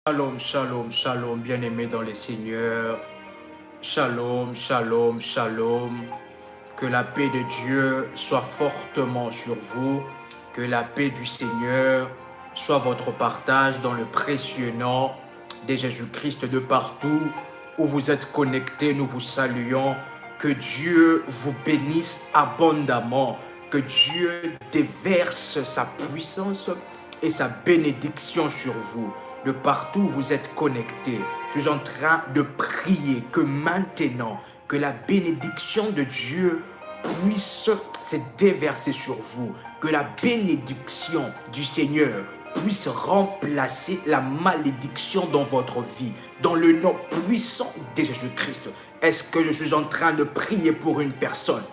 Shalom, shalom, shalom, bien-aimés dans les seigneurs. Shalom, shalom, shalom. Que la paix de Dieu soit fortement sur vous. Que la paix du Seigneur soit votre partage dans le précieux nom de Jésus-Christ de partout où vous êtes connectés. Nous vous saluons. Que Dieu vous bénisse abondamment. Que Dieu déverse sa puissance et sa bénédiction sur vous. De partout où vous êtes connectés, je suis en train de prier que maintenant, que la bénédiction de Dieu puisse se déverser sur vous, que la bénédiction du Seigneur puisse remplacer la malédiction dans votre vie, dans le nom puissant de Jésus-Christ. Est-ce que je suis en train de prier pour une personne?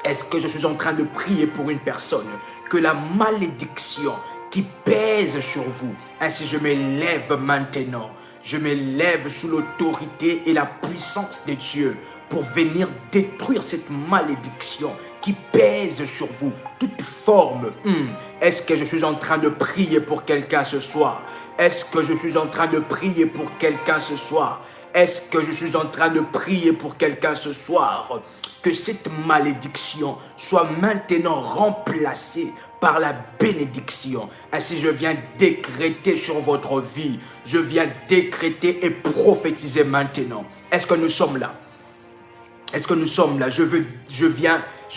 Est-ce que je suis en train de prier pour une personne? Que la malédiction qui pèse sur vous. Ainsi, je m'élève maintenant. Je m'élève sous l'autorité et la puissance de Dieu pour venir détruire cette malédiction qui pèse sur vous. Toute forme. Est-ce que je suis en train de prier pour quelqu'un ce soir? Est-ce que je suis en train de prier pour quelqu'un ce soir? Est-ce que je suis en train de prier pour quelqu'un ce soir? Que cette malédiction soit maintenant remplacée par la bénédiction. Ainsi, je viens décréter sur votre vie. Je viens décréter et prophétiser maintenant. Est-ce que nous sommes là? Est-ce que nous sommes là? Je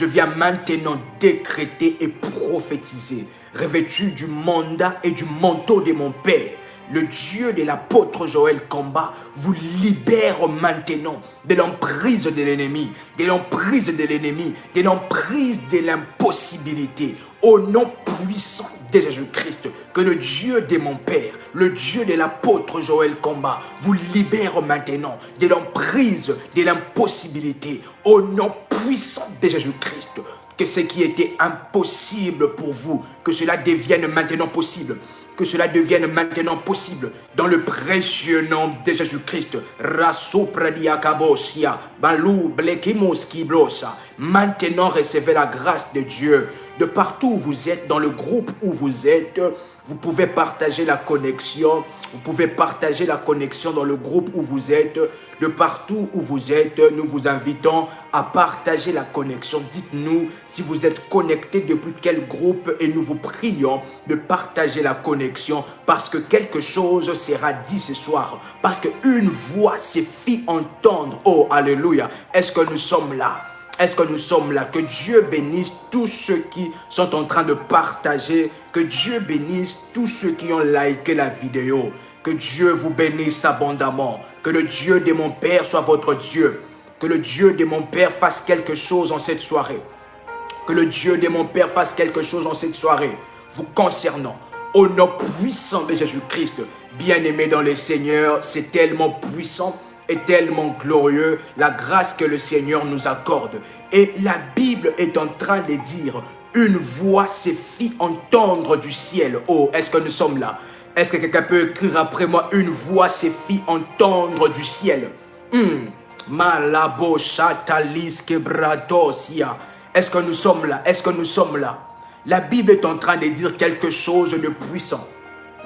viens maintenant décréter et prophétiser. Revêtu du mandat et du manteau de mon Père, le Dieu de l'apôtre Joël Kamba vous libère maintenant de l'emprise de l'ennemi, de l'emprise de l'ennemi, de l'emprise de l'impossibilité. Au nom puissant de Jésus-Christ, que le Dieu de mon Père, le Dieu de l'apôtre Joël Kamba vous libère maintenant de l'emprise de l'impossibilité. Au nom puissant de Jésus-Christ, que ce qui était impossible pour vous, que cela devienne maintenant possible. Que cela devienne maintenant possible dans le précieux nom de Jésus-Christ. Maintenant, recevez la grâce de Dieu. De partout où vous êtes, dans le groupe où vous êtes, vous pouvez partager la connexion. Vous pouvez partager la connexion dans le groupe où vous êtes. De partout où vous êtes, nous vous invitons à partager la connexion. Dites-nous si vous êtes connecté depuis quel groupe et nous vous prions de partager la connexion parce que quelque chose sera dit ce soir. Parce qu'une voix se fit entendre. Oh, alléluia. Est-ce que nous sommes là? Est-ce que nous sommes là? Que Dieu bénisse tous ceux qui sont en train de partager. Que Dieu bénisse tous ceux qui ont liké la vidéo. Que Dieu vous bénisse abondamment. Que le Dieu de mon Père soit votre Dieu. Que le Dieu de mon Père fasse quelque chose en cette soirée. Que le Dieu de mon Père fasse quelque chose en cette soirée vous concernant. Au nom puissant de Jésus-Christ, bien-aimé dans le Seigneur, c'est tellement puissant et tellement glorieux la grâce que le Seigneur nous accorde. Et la Bible est en train de dire, une voix se fit entendre du ciel. Oh, est-ce que nous sommes là? Est-ce que quelqu'un peut écrire après moi, une voix se fit entendre du ciel? Malabo chatalis kebratosia. Est-ce que nous sommes là? Est-ce que nous sommes là? La Bible est en train de dire quelque chose de puissant.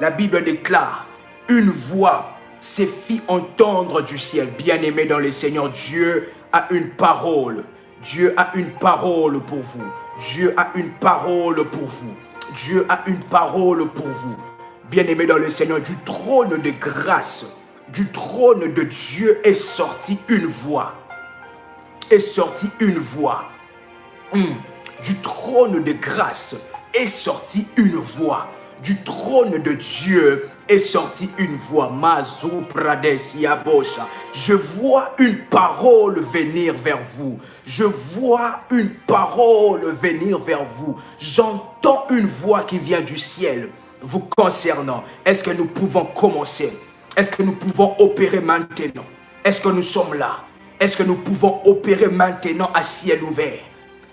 La Bible déclare, une voix se fit entendre du ciel. Bien-aimé dans le Seigneur, Dieu a une parole. Dieu a une parole pour vous. Dieu a une parole pour vous. Dieu a une parole pour vous. Bien-aimé dans le Seigneur, du trône de grâce, du trône de Dieu est sortie une voix. Est sortie une voix. Du trône de grâce est sortie une voix. Du trône de Dieu est sortie une voix. Je vois une parole venir vers vous. Je vois une parole venir vers vous. J'entends une voix qui vient du ciel vous concernant. Est-ce que nous pouvons commencer? Est-ce que nous pouvons opérer maintenant? Est-ce que nous sommes là? Est-ce que nous pouvons opérer maintenant à ciel ouvert?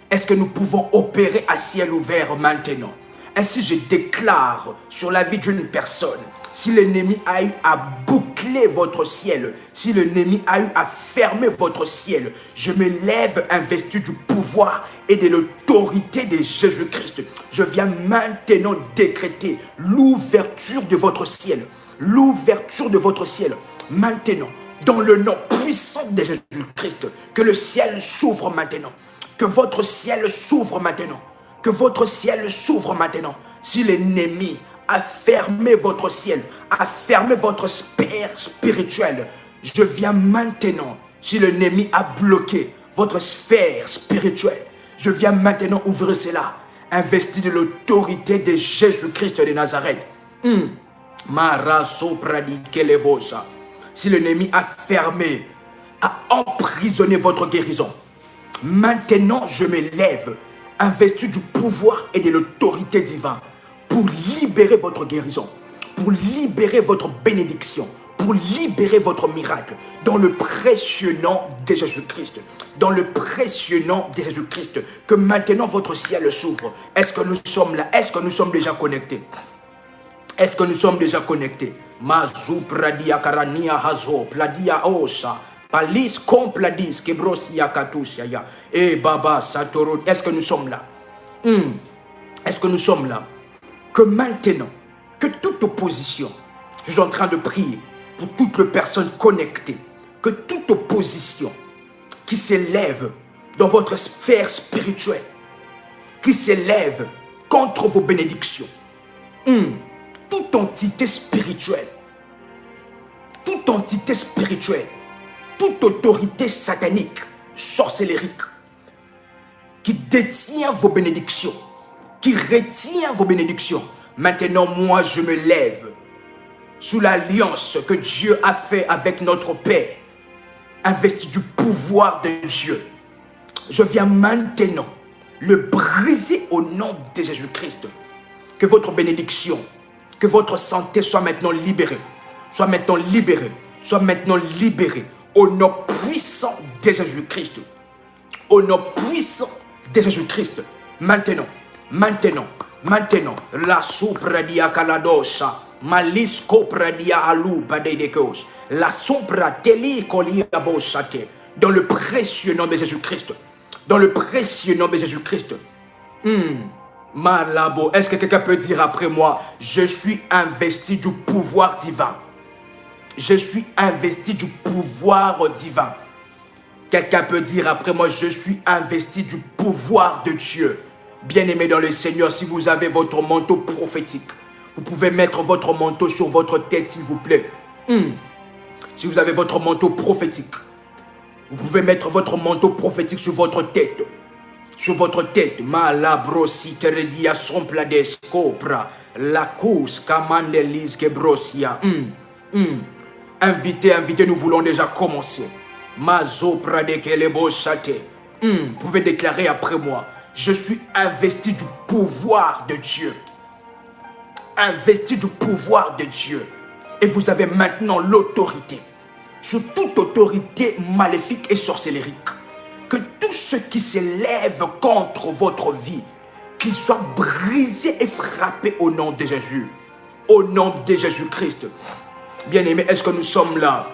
Est-ce que nous pouvons opérer à ciel ouvert maintenant? Ainsi, je déclare sur la vie d'une personne, si l'ennemi a eu à boucler votre ciel, si l'ennemi a eu à fermer votre ciel, je me lève investi du pouvoir et de l'autorité de Jésus-Christ. Je viens maintenant décréter l'ouverture de votre ciel. l'ouverture de votre ciel. Maintenant, dans le nom puissant de Jésus-Christ, que le ciel s'ouvre maintenant. Que votre ciel s'ouvre maintenant. Que votre ciel s'ouvre maintenant. Si l'ennemi a fermé votre ciel, a fermé votre sphère spirituelle, je viens maintenant. Si l'ennemi a bloqué votre sphère spirituelle, je viens maintenant ouvrir cela. Investi de l'autorité de Jésus-Christ de Nazareth. Si l'ennemi a fermé, a emprisonné votre guérison, maintenant je me lève, investi du pouvoir et de l'autorité divine, pour libérer votre guérison, pour libérer votre bénédiction, pour libérer votre miracle, dans le précieux nom de Jésus-Christ. Dans le précieux nom de Jésus-Christ, que maintenant votre ciel s'ouvre. Est-ce que nous sommes là? Est-ce que nous sommes déjà connectés? Est-ce que nous sommes déjà connectés? Mazu pradia karania hazo pladia osha palis kompladis kebrosia katusia ya e baba satoro. Est-ce que nous sommes là? Est-ce que nous sommes là? Que maintenant, que toute opposition, je suis en train de prier pour toutes les personnes connectées, que toute opposition qui s'élève dans votre sphère spirituelle, qui s'élève contre vos bénédictions, toute entité spirituelle, toute autorité satanique, sorcellérique, qui détient vos bénédictions, qui retient vos bénédictions, maintenant moi je me lève sous l'alliance que Dieu a fait avec notre Père, investi du pouvoir de Dieu. Je viens maintenant le briser au nom de Jésus-Christ. Que votre bénédiction, que votre santé soit maintenant libérée. Soit maintenant libérée. Soit maintenant libérée. Au nom puissant de Jésus-Christ. Au nom puissant de Jésus-Christ. Maintenant. La sopradia kaladosha. Malisco pradia alou badedekos. La sombra teli koliaboshate. Dans le précieux nom de Jésus-Christ. Dans le précieux nom de Jésus-Christ. Malabo. Est-ce que quelqu'un peut dire après moi? Je suis investi du pouvoir divin. Je suis investi du pouvoir divin. Quelqu'un peut dire après moi? Je suis investi du pouvoir de Dieu. Bien-aimé dans le Seigneur, si vous avez votre manteau prophétique, vous pouvez mettre votre manteau sur votre tête, s'il vous plaît. Si vous avez votre manteau prophétique, vous pouvez mettre votre manteau prophétique sur votre tête. Sur votre tête. Malabrosi keredia somplades copra. La cous kamandelis gebrosia. Invitez, nous voulons déjà commencer. Mazopra de kelebo chate. Vous pouvez déclarer après moi. Je suis investi du pouvoir de Dieu. Investi du pouvoir de Dieu. Et vous avez maintenant l'autorité sur toute autorité maléfique et sorcellérique. Que tout ce qui s'élève contre votre vie, qu'il soit brisé et frappé au nom de Jésus. Au nom de Jésus-Christ. Bien-aimés, est-ce que nous sommes là?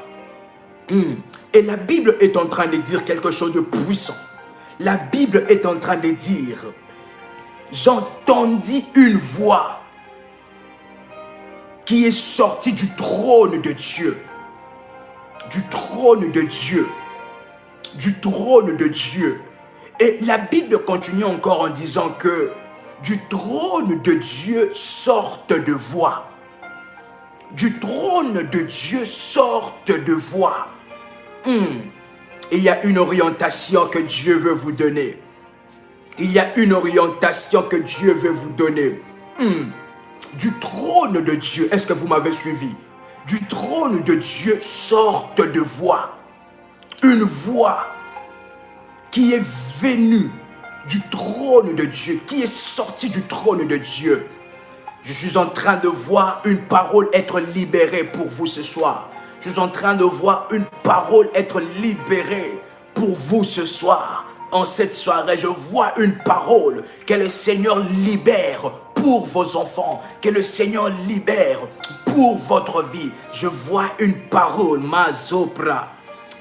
Et la Bible est en train de dire quelque chose de puissant. La Bible est en train de dire, j'entendis une voix qui est sortie du trône de Dieu. Du trône de Dieu. Du trône de Dieu. Et la Bible continue encore en disant que du trône de Dieu sortent de voix. Du trône de Dieu sortent de voix. Il y a une orientation que Dieu veut vous donner. Il y a une orientation que Dieu veut vous donner. Du trône de Dieu, est-ce que vous m'avez suivi? Du trône de Dieu sortent de voix. Une voix qui est venue du trône de Dieu, qui est sortie du trône de Dieu. Je suis en train de voir une parole être libérée pour vous ce soir. Je suis en train de voir une parole être libérée pour vous ce soir. En cette soirée, je vois une parole que le Seigneur libère pour vos enfants, que le Seigneur libère pour votre vie. Je vois une parole, Mazopra.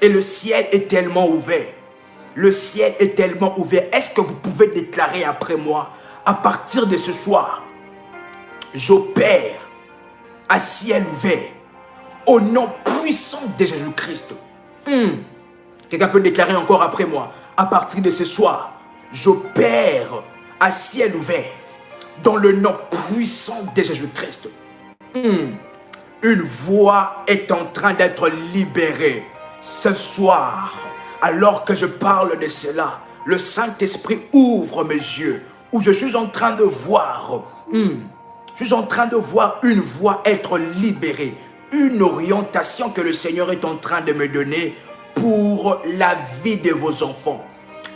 Et le ciel est tellement ouvert. Le ciel est tellement ouvert. Est-ce que vous pouvez déclarer après moi, à partir de ce soir, j'opère à ciel ouvert, au nom puissant de Jésus-Christ. Quelqu'un peut déclarer encore après moi, à partir de ce soir, j'opère à ciel ouvert, dans le nom puissant de Jésus-Christ. Une voix est en train d'être libérée ce soir. Alors que je parle de cela, le Saint-Esprit ouvre mes yeux, où je suis en train de voir, je suis en train de voir une voix être libérée, une orientation que le Seigneur est en train de me donner pour la vie de vos enfants.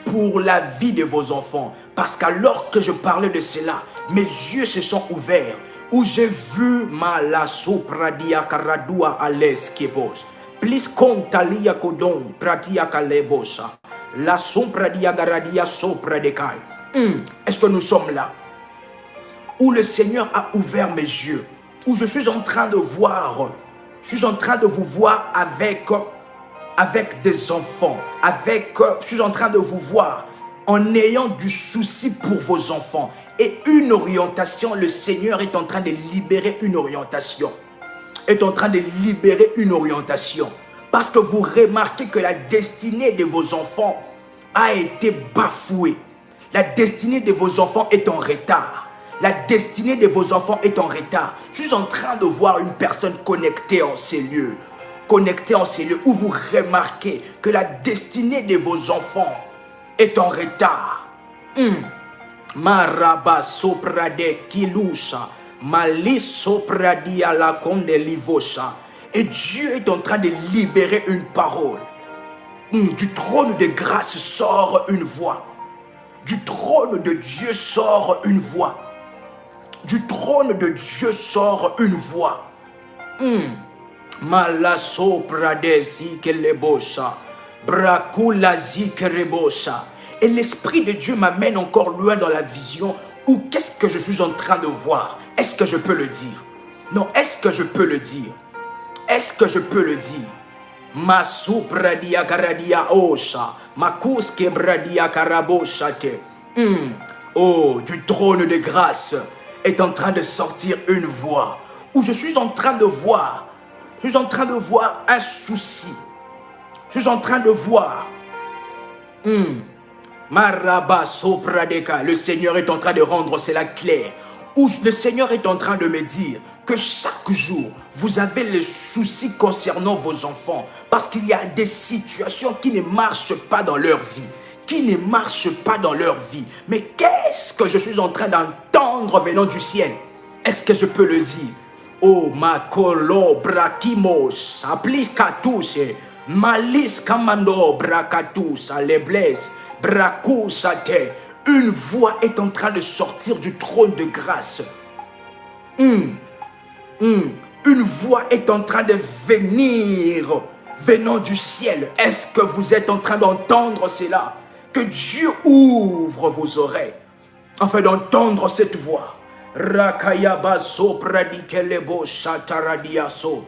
Pour la vie de vos enfants. Parce qu'alors que je parlais de cela, mes yeux se sont ouverts, où j'ai vu ma sopradia karadua aleskebos. Plus contalia kodon pratia kalebosa. La sopradia garadia sopradekai. Est-ce que nous sommes là? Où le Seigneur a ouvert mes yeux, où je suis en train de voir, je suis en train de vous voir avec des enfants, je suis en train de vous voir en ayant du souci pour vos enfants et une orientation. Le Seigneur est en train de libérer une orientation, parce que vous remarquez que la destinée de vos enfants a été bafouée. La destinée de vos enfants est en retard. La destinée de vos enfants est en retard. Je suis en train de voir une personne connectée en ces lieux, où vous remarquez que la destinée de vos enfants est en retard. Maraba soprade kilusha, malis sopradia la konde livosha. Et Dieu est en train de libérer une parole. Du trône de grâce sort une voix. Du trône de Dieu sort une voix. Du trône de Dieu sort une voix. Malaso pradesi kelebosha, brakulazi kerebosha. Et l'Esprit de Dieu m'amène encore loin dans la vision où qu'est-ce que je suis en train de voir? Est-ce que je peux le dire? Non, est-ce que je peux le dire? Est-ce que je peux le dire? Masu pradia karadia osha, makuske bradia karabosha te. Oh, du trône de grâce est en train de sortir une voix où je suis en train de voir. Je suis en train de voir un souci. Je suis en train de voir. Maraba sopradeka. Le Seigneur est en train de rendre cela clair. Où le Seigneur est en train de me dire que chaque jour, vous avez les soucis concernant vos enfants. Parce qu'il y a des situations qui ne marchent pas dans leur vie. Mais qu'est-ce que je suis en train d'entendre venant du ciel? Est-ce que je peux le dire? Oh, ma kolo brakimos, aplis katus, malis kamando brakatus, alebles, brakusate. Une voix est en train de sortir du trône de grâce. Une voix est en train de venir, venant du ciel. Est-ce que vous êtes en train d'entendre cela? Que Dieu ouvre vos oreilles afin d'entendre cette voix. Rakayaba sopradikelebo shataradiaso.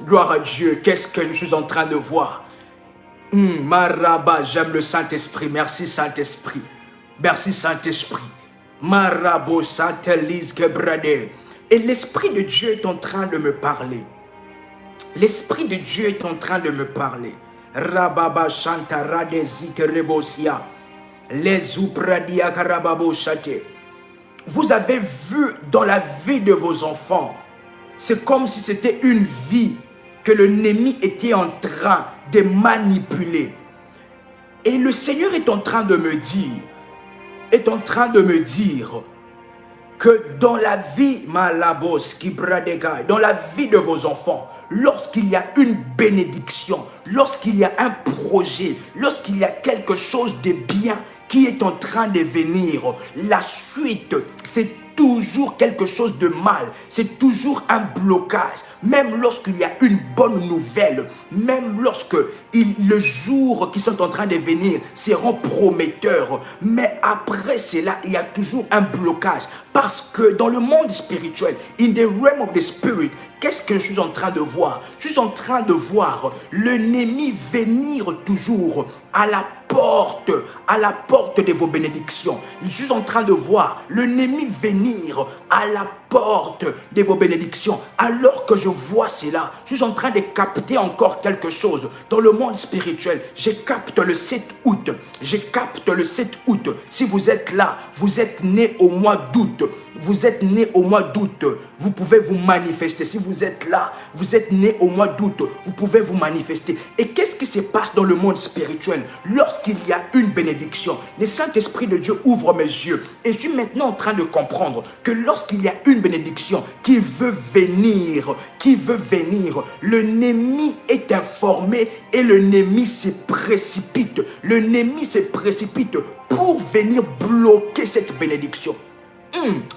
Gloire à Dieu. Qu'est-ce que je suis en train de voir? Maraba, j'aime le Saint-Esprit. Merci Saint-Esprit. Merci Saint-Esprit. Marabo santelis kebrade. Et l'Esprit de Dieu est en train de me parler. L'Esprit de Dieu est en train de me parler. Rababa chantarade zikerebosia. Les oupradia karababo chate. Vous avez vu dans la vie de vos enfants, c'est comme si c'était une vie que l'ennemi était en train de manipuler. Et le Seigneur est en train de me dire, que dans la vie, malabos qui bradega, dans la vie de vos enfants, lorsqu'il y a une bénédiction, lorsqu'il y a un projet, lorsqu'il y a quelque chose de bien qui est en train de venir, la suite, c'est toujours quelque chose de mal, c'est toujours un blocage. Même lorsqu'il y a une bonne nouvelle, même lorsque le jour qui sont en train de venir seront prometteurs, mais après cela, il y a toujours un blocage. Parce que dans le monde spirituel, in the realm of the spirit, qu'est-ce que je suis en train de voir? Je suis en train de voir l'ennemi venir toujours à la porte de vos bénédictions. Je suis en train de voir l'ennemi venir à la portes de vos bénédictions. Alors que je vois cela, je suis en train de capter encore quelque chose dans le monde spirituel. Je capte le 7 août. Je capte le 7 août. Si vous êtes là, vous êtes né au mois d'août. Vous êtes né au mois d'août. Vous pouvez vous manifester. Si vous êtes là, vous êtes né au mois d'août. Vous pouvez vous manifester. Et qu'est-ce qui se passe dans le monde spirituel lorsqu'il y a une bénédiction? Le Saint-Esprit de Dieu ouvre mes yeux. Et je suis maintenant en train de comprendre que lorsqu'il y a une bénédiction qui veut venir, l'ennemi est informé et l'ennemi se précipite. L'ennemi se précipite pour venir bloquer cette bénédiction.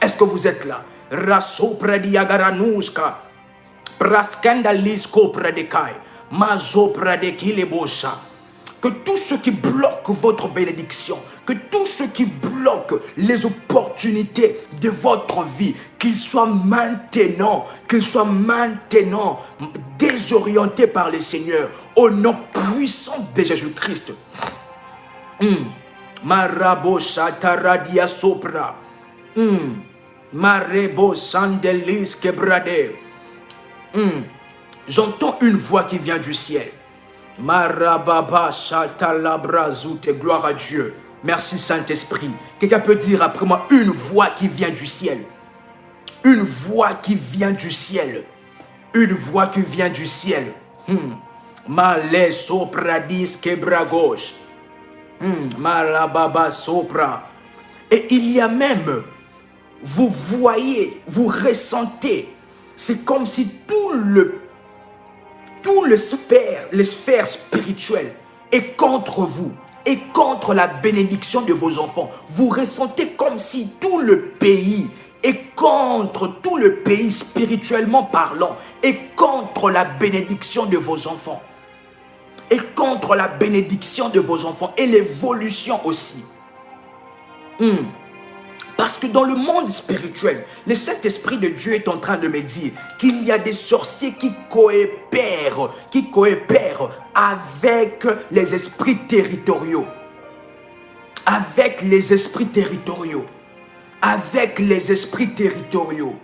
Est-ce que vous êtes là? Rasopradiagaranuska, praskandalisko pradekai, mazopradekilebosha. Que tout ce qui bloque votre bénédiction, que tout ce qui bloque les opportunités de votre vie, qu'il soit maintenant désorienté par le Seigneur, au nom puissant de Jésus-Christ. Marabosha taradia sopra. Marebo sandelis kebrade. J'entends une voix qui vient du ciel. Marababa Shatalabrazute, gloire à Dieu. Merci Saint-Esprit. Quelqu'un peut dire après moi une voix qui vient du ciel. Une voix qui vient du ciel. Une voix qui vient du ciel. Male sopradis kebragos. Marababa sopra. Et il y a même, vous voyez, vous ressentez, c'est comme si les sphères spirituelles est contre vous et contre la bénédiction de vos enfants. Vous ressentez comme si tout le pays est contre, tout le pays spirituellement parlant, est contre la bénédiction de vos enfants. Et contre la bénédiction de vos enfants et l'évolution aussi. Parce que dans le monde spirituel, le Saint-Esprit de Dieu est en train de me dire qu'il y a des sorciers qui coopèrent avec les esprits territoriaux. Avec les esprits territoriaux. Avec les esprits territoriaux.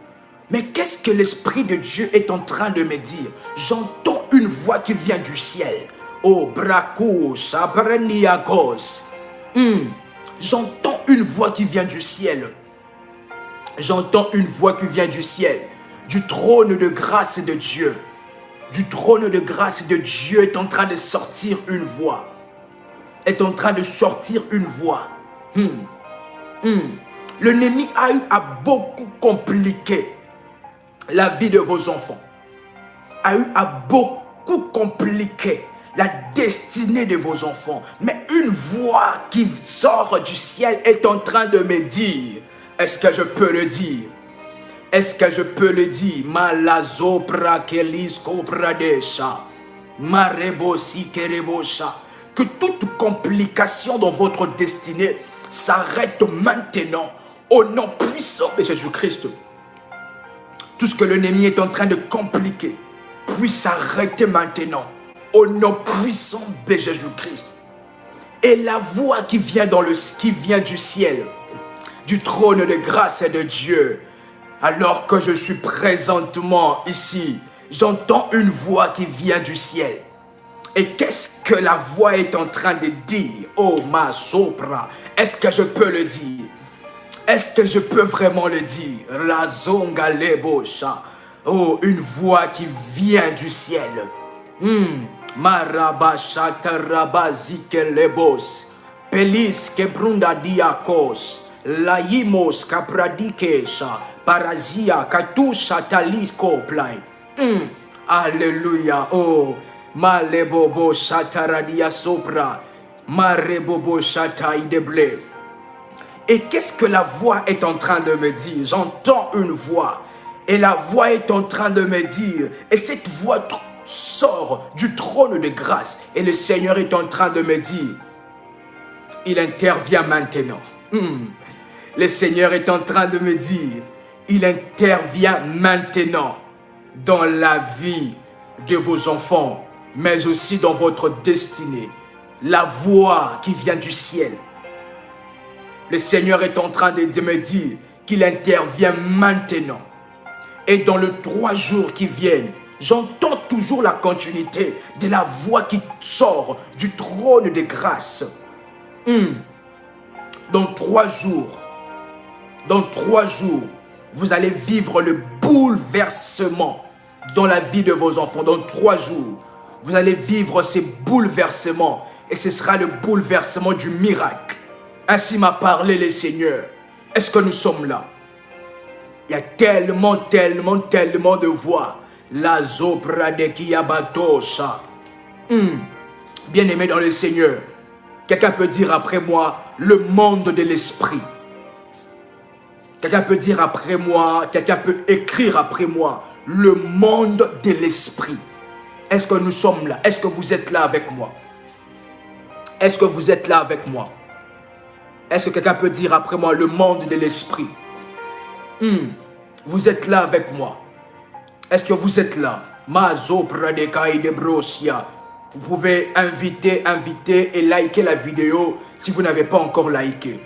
Mais qu'est-ce que l'Esprit de Dieu est en train de me dire? J'entends une voix qui vient du ciel. Oh, Braco, Sabreniakos. J'entends une voix qui vient du ciel. J'entends une voix qui vient du ciel. Du trône de grâce de Dieu. Du trône de grâce de Dieu est en train de sortir une voix. Est en train de sortir une voix. L'ennemi a eu à beaucoup compliquer la vie de vos enfants. A eu à beaucoup compliquer la destinée de vos enfants. Mais une voix qui sort du ciel est en train de me dire, est-ce que je peux le dire? Est-ce que je peux le dire? Malazo prakelisko pradesha. Marebosi kerebosha. Que toute complication dans votre destinée s'arrête maintenant au nom puissant de Jésus-Christ. Tout ce que l'ennemi est en train de compliquer puisse s'arrêter maintenant au nom puissant de Jésus-Christ. Et la voix qui vient du ciel, du trône de grâce de Dieu, alors que je suis présentement ici, j'entends une voix qui vient du ciel. Et qu'est-ce que la voix est en train de dire? Oh ma sopra, est-ce que je peux le dire? Est-ce que je peux vraiment le dire? La zonga lebosha. Oh, une voix qui vient du ciel. Marabashatarabazike lebos. Pelis kebrunda diakos. Laimos kapradikesha. Parazia katusha talisko play. Alléluia. Oh, malebobo shataradia sopra. Marebobo shataïdeble. Et qu'est-ce que la voix est en train de me dire? J'entends une voix. Et la voix est en train de me dire. Et cette voix sort du trône de grâce. Et le Seigneur est en train de me dire. Il intervient maintenant. Le Seigneur est en train de me dire. Il intervient maintenant dans la vie de vos enfants. Mais aussi dans votre destinée. La voix qui vient du ciel. Le Seigneur est en train de me dire qu'il intervient maintenant Et dans les 3 jours qui viennent, j'entends toujours la continuité de la voix qui sort du trône de grâce. Dans 3 jours, vous allez vivre le bouleversement dans la vie de vos enfants. Dans 3 jours, vous allez vivre ces bouleversements et ce sera le bouleversement du miracle. Ainsi m'a parlé le Seigneur. Est-ce que nous sommes là? Il y a tellement de voix. La zopra de Kiabatosha. Bien-aimé dans le Seigneur, quelqu'un peut dire après moi, le monde de l'esprit. Quelqu'un peut dire après moi, quelqu'un peut écrire après moi, le monde de l'esprit. Est-ce que nous sommes là? Est-ce que vous êtes là avec moi? Est-ce que vous êtes là avec moi? Est-ce que quelqu'un peut dire après moi, le monde de l'esprit? Vous êtes là avec moi? Est-ce que vous êtes là? Mazo Pradekai de Brosia. Vous pouvez inviter et liker la vidéo si vous n'avez pas encore liké.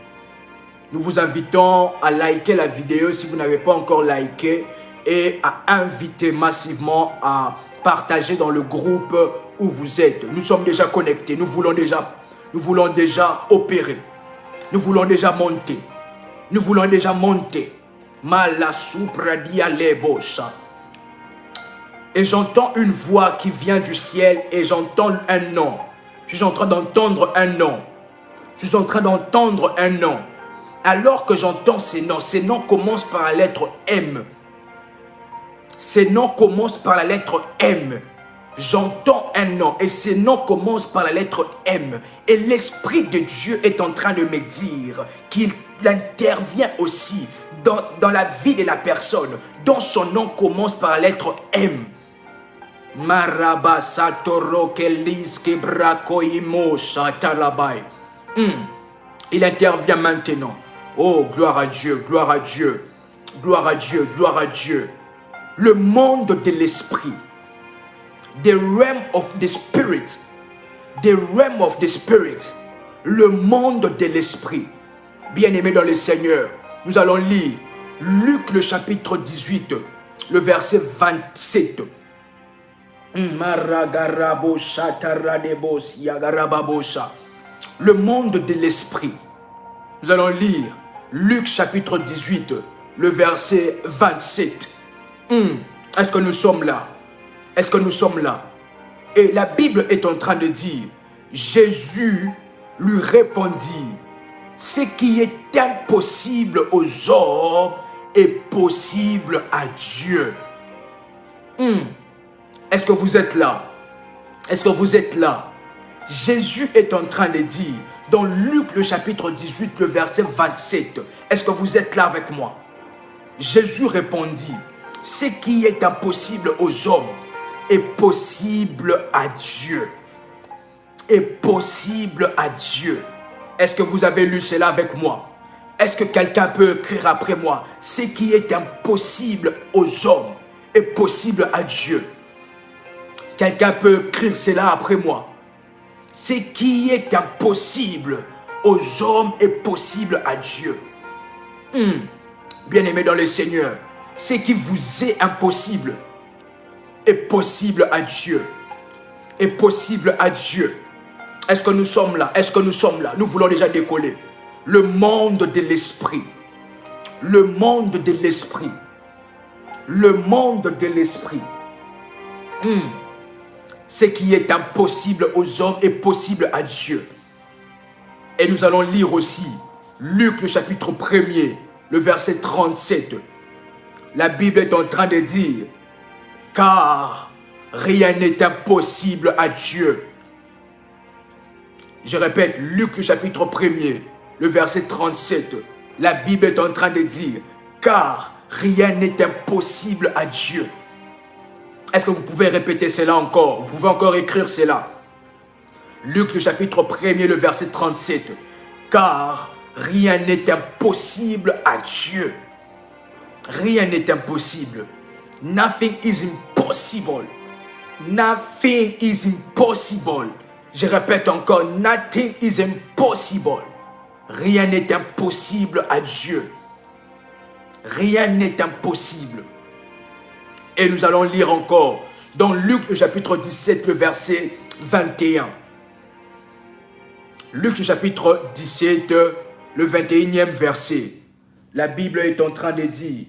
Nous vous invitons à liker la vidéo si vous n'avez pas encore liké et à inviter massivement à partager dans le groupe où vous êtes. Nous sommes déjà connectés, nous voulons déjà opérer. Nous voulons déjà monter. Nous voulons déjà monter. Et j'entends une voix qui vient du ciel et j'entends un nom. Je suis en train d'entendre un nom. Je suis en train d'entendre un nom. Alors que j'entends ces noms commencent par la lettre M. Ces noms commencent par la lettre M. J'entends un nom et ces noms commencent par la lettre M. Et l'Esprit de Dieu est en train de me dire qu'il intervient aussi dans la vie de la personne dont son nom commence par la lettre M. Il intervient maintenant. Oh, gloire à Dieu, gloire à Dieu, gloire à Dieu, gloire à Dieu. Le monde de l'esprit. The realm of the spirit. The realm of the spirit. Le monde de l'esprit. Bien-aimés dans le Seigneur, nous allons lire Luc le chapitre 18, le verset 27. Le monde de l'esprit. Nous allons lire Luc chapitre 18, le verset 27. Est-ce que nous sommes là? Est-ce que nous sommes là? Et la Bible est en train de dire, Jésus lui répondit, ce qui est impossible aux hommes est possible à Dieu. Est-ce que vous êtes là? Est-ce que vous êtes là? Jésus est en train de dire, dans Luc le chapitre 18, le verset 27, est-ce que vous êtes là avec moi? Jésus répondit, ce qui est impossible aux hommes est possible à Dieu. Est possible à Dieu. Est-ce que vous avez lu cela avec moi? Est-ce que quelqu'un peut écrire après moi? Ce qui est impossible aux hommes est possible à Dieu. Quelqu'un peut écrire cela après moi. Ce qui est impossible aux hommes est possible à Dieu. Bien-aimé dans le Seigneur, ce qui vous est impossible est possible à Dieu. Est possible à Dieu. Est-ce que nous sommes là? Est-ce que nous sommes là? Nous voulons déjà décoller. Le monde de l'esprit. Le monde de l'esprit. Le monde de l'esprit. Ce qui est impossible aux hommes est possible à Dieu. Et nous allons lire aussi Luc le chapitre 1er, le verset 37. La Bible est en train de dire, car rien n'est impossible à Dieu. Je répète, Luc le chapitre 1er, le verset 37. La Bible est en train de dire, car rien n'est impossible à Dieu. Est-ce que vous pouvez répéter cela encore? Vous pouvez encore écrire cela. Luc le chapitre 1er, le verset 37. Car rien n'est impossible à Dieu. Rien n'est impossible. Nothing is impossible. Nothing is impossible. Je répète encore, nothing is impossible. Rien n'est impossible à Dieu. Rien n'est impossible. Et nous allons lire encore dans Luc, le chapitre 17, le verset 21. Luc, le chapitre 17, le 21e verset. La Bible est en train de dire,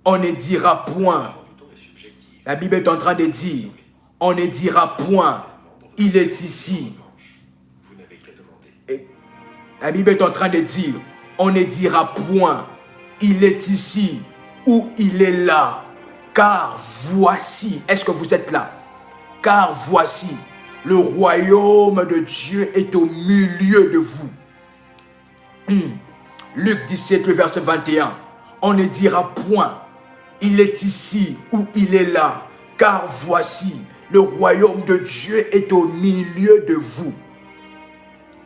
on ne dira point. La Bible est en train de dire, on ne dira point, il est ici. Et la Bible est en train de dire, on ne dira point, il est ici ou il est là. Car voici, est-ce que vous êtes là? Car voici, le royaume de Dieu est au milieu de vous. Luc 17, le verset 21. On ne dira point, il est ici ou il est là. Car voici, le royaume de Dieu est au milieu de vous.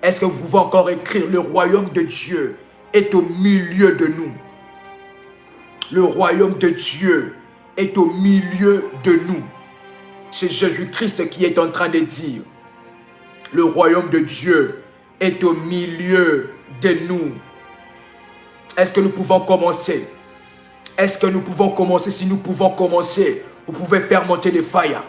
Est-ce que vous pouvez encore écrire, le royaume de Dieu est au milieu de nous? Le royaume de Dieu est au milieu de nous. C'est Jésus-Christ qui est en train de dire, le royaume de Dieu est au milieu de nous. Est-ce que nous pouvons commencer? Est-ce que nous pouvons commencer? Si nous pouvons commencer, vous pouvez faire monter des failles.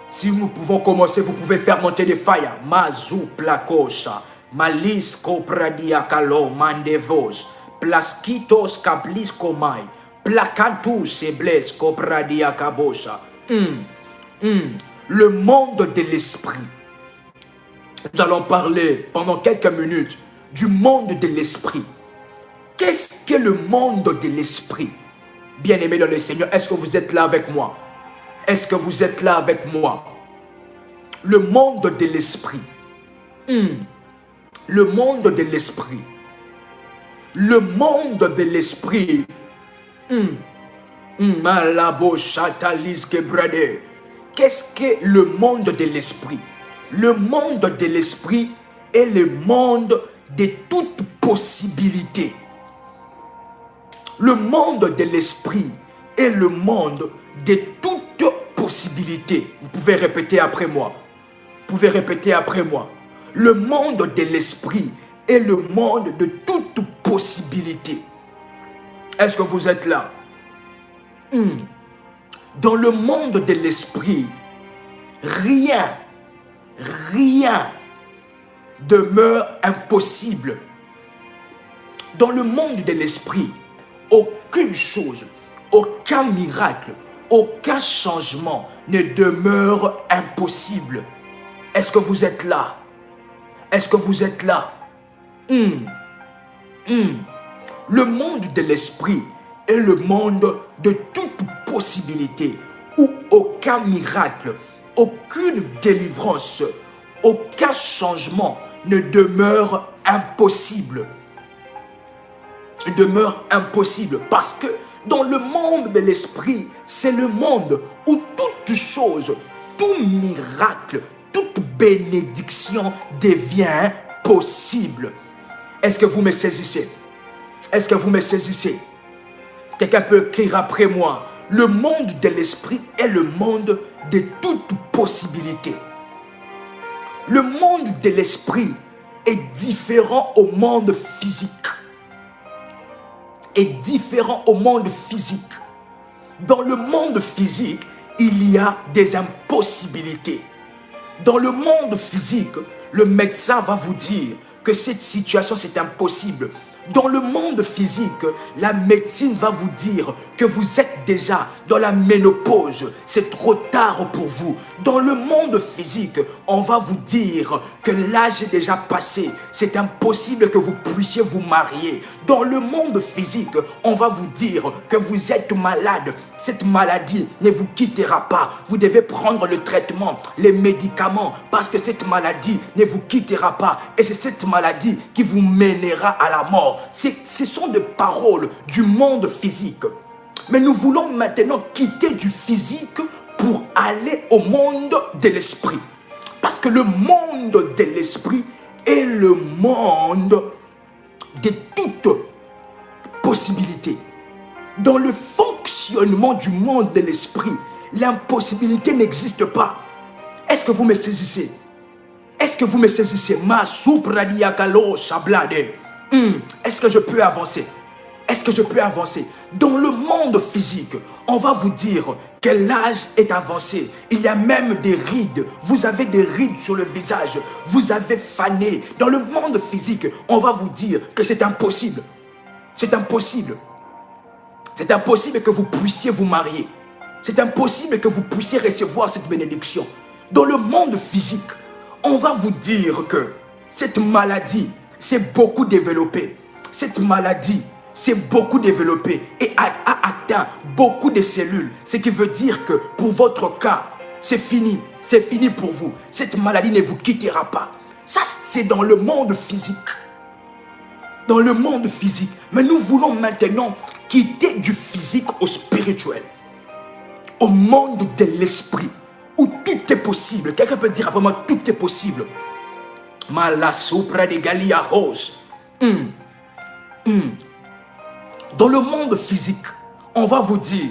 Si nous pouvons commencer, vous pouvez faire monter des failles. Mazou plakosha, malis kopradia kalo mandevos, plaskitos kablis komai, plakantus sebles kopradia kabosha. Le monde de l'esprit. Nous allons parler pendant quelques minutes du monde de l'esprit. Qu'est-ce que le monde de l'esprit? Bien-aimés dans le Seigneur, est-ce que vous êtes là avec moi? Est-ce que vous êtes là avec moi? Le monde de l'esprit. Le monde de l'esprit. Le monde de l'esprit. Qu'est-ce que le monde de l'esprit? Le monde de l'esprit est le monde de toute possibilité. Le monde de l'esprit est le monde de toute possibilité. Vous pouvez répéter après moi. Vous pouvez répéter après moi. Le monde de l'esprit est le monde de toute possibilité. Est-ce que vous êtes là? Dans le monde de l'esprit, rien demeure impossible. Dans le monde de l'esprit, aucune chose, aucun miracle, aucun changement ne demeure impossible. Est-ce que vous êtes là? Est-ce que vous êtes là? Le monde de l'esprit est le monde de toute possibilité où aucun miracle, aucune délivrance, aucun changement ne demeure impossible. Demeure impossible parce que dans le monde de l'esprit, c'est le monde où toute chose, tout miracle, toute bénédiction devient possible. Est-ce que vous me saisissez? Est-ce que vous me saisissez? Quelqu'un peut écrire après moi. Le monde de l'esprit est le monde de toute possibilité. Le monde de l'esprit est différent au monde physique. Est différent au monde physique. Dans le monde physique, il y a des impossibilités. Dans le monde physique, le médecin va vous dire que cette situation c'est impossible. Dans le monde physique, la médecine va vous dire que vous êtes déjà dans la ménopause. C'est trop tard pour vous. Dans le monde physique, on va vous dire que l'âge est déjà passé. C'est impossible que vous puissiez vous marier. Dans le monde physique, on va vous dire que vous êtes malade. Cette maladie ne vous quittera pas. Vous devez prendre le traitement, les médicaments, parce que cette maladie ne vous quittera pas. Et c'est cette maladie qui vous mènera à la mort. Ce sont des paroles du monde physique. Mais nous voulons maintenant quitter du physique pour aller au monde de l'esprit. Parce que le monde de l'esprit est le monde de toute possibilité. Dans le fonctionnement du monde de l'esprit, l'impossibilité n'existe pas. Est-ce que vous me saisissez? Est-ce que vous me saisissez? Ma soupradiakalo shablade. Est-ce que je peux avancer? est-ce que je peux avancer? Dans le monde physique, on va vous dire que l'âge est avancé. Il y a même des rides. Vous avez des rides sur le visage. Vous avez fané. Dans le monde physique, on va vous dire que c'est impossible. C'est impossible. C'est impossible que vous puissiez vous marier. C'est impossible que vous puissiez recevoir cette bénédiction. Dans le monde physique, on va vous dire que cette maladie s'est beaucoup développée. Cette maladie s'est beaucoup développée et a atteint beaucoup de cellules. Ce qui veut dire que pour votre cas, c'est fini. C'est fini pour vous. Cette maladie ne vous quittera pas. Ça, c'est dans le monde physique. Dans le monde physique. Mais nous voulons maintenant quitter du physique au spirituel. Au monde de l'esprit. Où tout est possible. Quelqu'un peut dire après moi, tout est possible. Mala supra de Galia Rose. Dans le monde physique, on va vous dire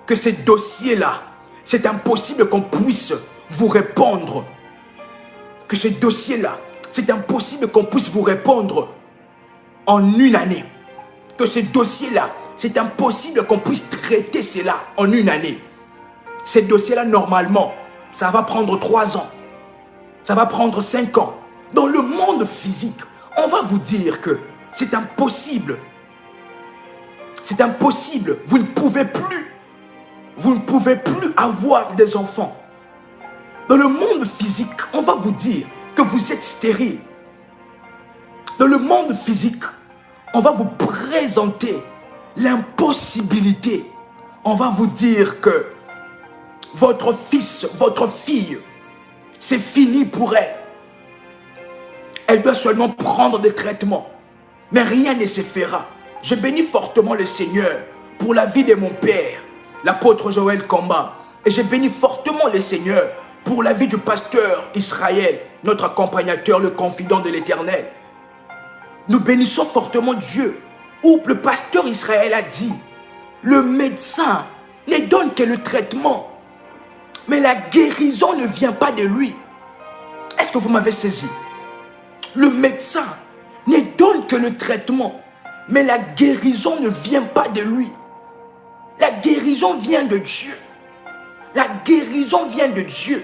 que ces dossiers-là, c'est impossible qu'on puisse vous répondre. Que ces dossiers-là, c'est impossible qu'on puisse vous répondre en une année. Que ces dossiers-là, c'est impossible qu'on puisse traiter cela en une année. Ces dossiers-là, normalement, ça va prendre 3 ans. Ça va prendre 5 ans. Dans le monde physique, on va vous dire que c'est impossible. C'est impossible. Vous ne pouvez plus. Vous ne pouvez plus avoir des enfants. Dans le monde physique, on va vous dire que vous êtes stérile. Dans le monde physique, on va vous présenter l'impossibilité. On va vous dire que votre fils, votre fille, c'est fini pour elle. Elle doit seulement prendre des traitements. Mais rien ne se fera. Je bénis fortement le Seigneur pour la vie de mon père, l'apôtre Joël Combat. Et je bénis fortement le Seigneur pour la vie du pasteur Israël, notre accompagnateur, le confident de l'Éternel. Nous bénissons fortement Dieu, où le pasteur Israël a dit, le médecin ne donne que le traitement, mais la guérison ne vient pas de lui. Est-ce que vous m'avez saisi? Le médecin ne donne que le traitement, mais la guérison ne vient pas de lui. La guérison vient de Dieu. La guérison vient de Dieu.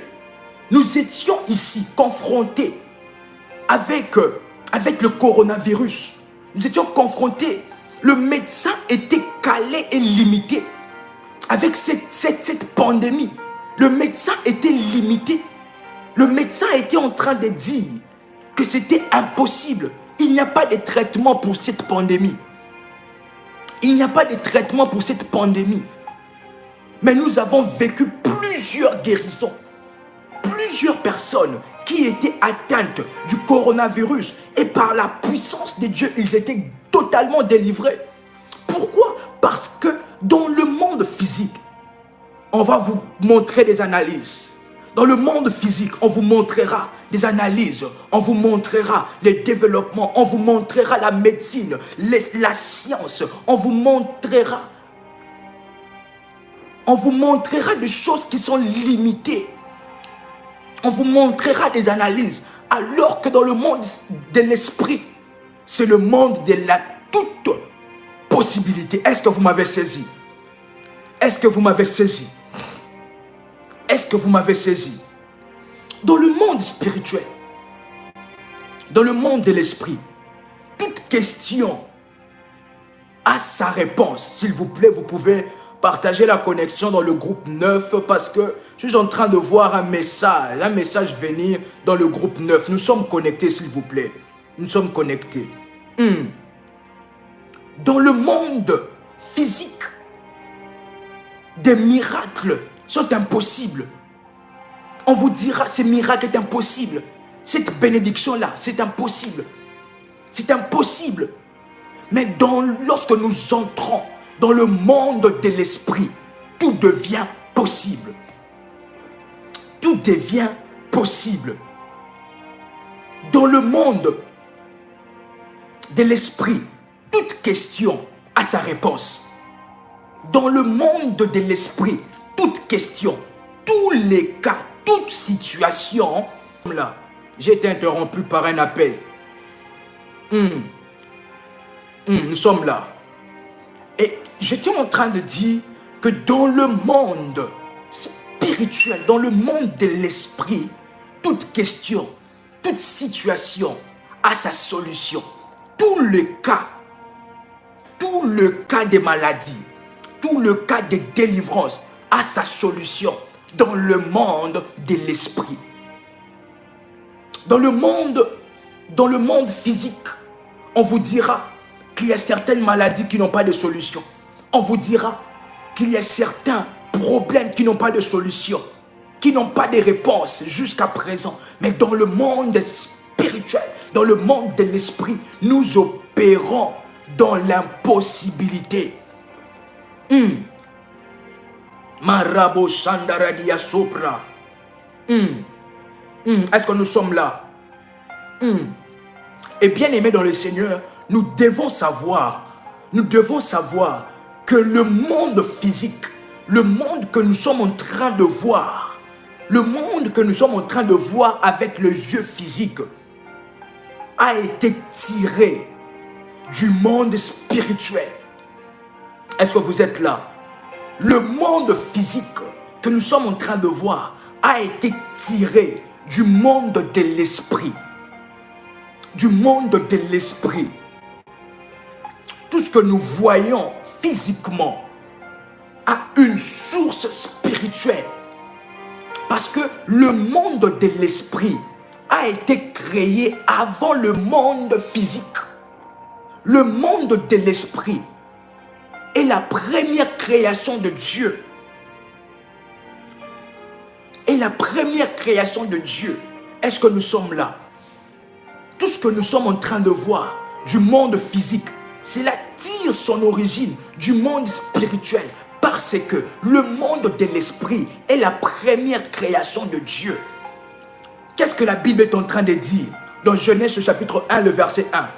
Nous étions ici confrontés avec le coronavirus. Nous étions confrontés. Le médecin était calé et limité. Avec cette pandémie, le médecin était limité. Le médecin était en train de dire que c'était impossible. Il n'y a pas de traitement pour cette pandémie. Il n'y a pas de traitement pour cette pandémie. Mais nous avons vécu plusieurs guérisons. Plusieurs personnes qui étaient atteintes du coronavirus. Et par la puissance de Dieu, ils étaient totalement délivrés. Pourquoi? Parce que dans le monde physique, on va vous montrer des analyses. Dans le monde physique, on vous montrera des analyses, on vous montrera les développements, on vous montrera la médecine, la science, on vous montrera des choses qui sont limitées. On vous montrera des analyses, alors que dans le monde de l'esprit, c'est le monde de la toute possibilité. Est-ce que vous m'avez saisi? Est-ce que vous m'avez saisi? Est-ce que vous m'avez saisi? Dans le monde spirituel, dans le monde de l'esprit, toute question a sa réponse. S'il vous plaît, vous pouvez partager la connexion dans le groupe 9 parce que je suis en train de voir un message venir dans le groupe 9. Nous sommes connectés, s'il vous plaît. Nous sommes connectés. Dans le monde physique, des miracles sont impossibles. On vous dira, ce miracle est impossible. Cette bénédiction-là, c'est impossible. C'est impossible. Mais lorsque nous entrons dans le monde de l'esprit, tout devient possible. Tout devient possible. Dans le monde de l'esprit, toute question a sa réponse. Dans le monde de l'esprit, toute question, tous les cas, toute situation, là, j'ai été interrompu par un appel. Nous sommes là. j'étais en train de dire que dans le monde spirituel, dans le monde de l'esprit, toute question, toute situation a sa solution. Tout le cas des maladies, tout le cas de délivrance a sa solution dans le monde de l'esprit. Dans le monde physique, on vous dira qu'il y a certaines maladies qui n'ont pas de solution. On vous dira qu'il y a certains problèmes qui n'ont pas de solution, qui n'ont pas de réponse jusqu'à présent. Mais dans le monde spirituel, dans le monde de l'esprit, nous opérons dans l'impossibilité. Marabo Shandaradia Sopra. Est-ce que nous sommes là? Et bien aimés dans le Seigneur, nous devons savoir que le monde physique, le monde que nous sommes en train de voir, le monde que nous sommes en train de voir avec les yeux physiques, a été tiré du monde spirituel. Est-ce que vous êtes là? Le monde physique que nous sommes en train de voir a été tiré du monde de l'esprit. Du monde de l'esprit. Tout ce que nous voyons physiquement a une source spirituelle. Parce que le monde de l'esprit a été créé avant le monde physique. Le monde de l'esprit est la première création de Dieu. Et la première création de Dieu. Est-ce que nous sommes là? Tout ce que nous sommes en train de voir du monde physique, cela tire son origine du monde spirituel. Parce que le monde de l'esprit est la première création de Dieu. Qu'est-ce que la Bible est en train de dire? Dans Genèse chapitre 1, le verset 1.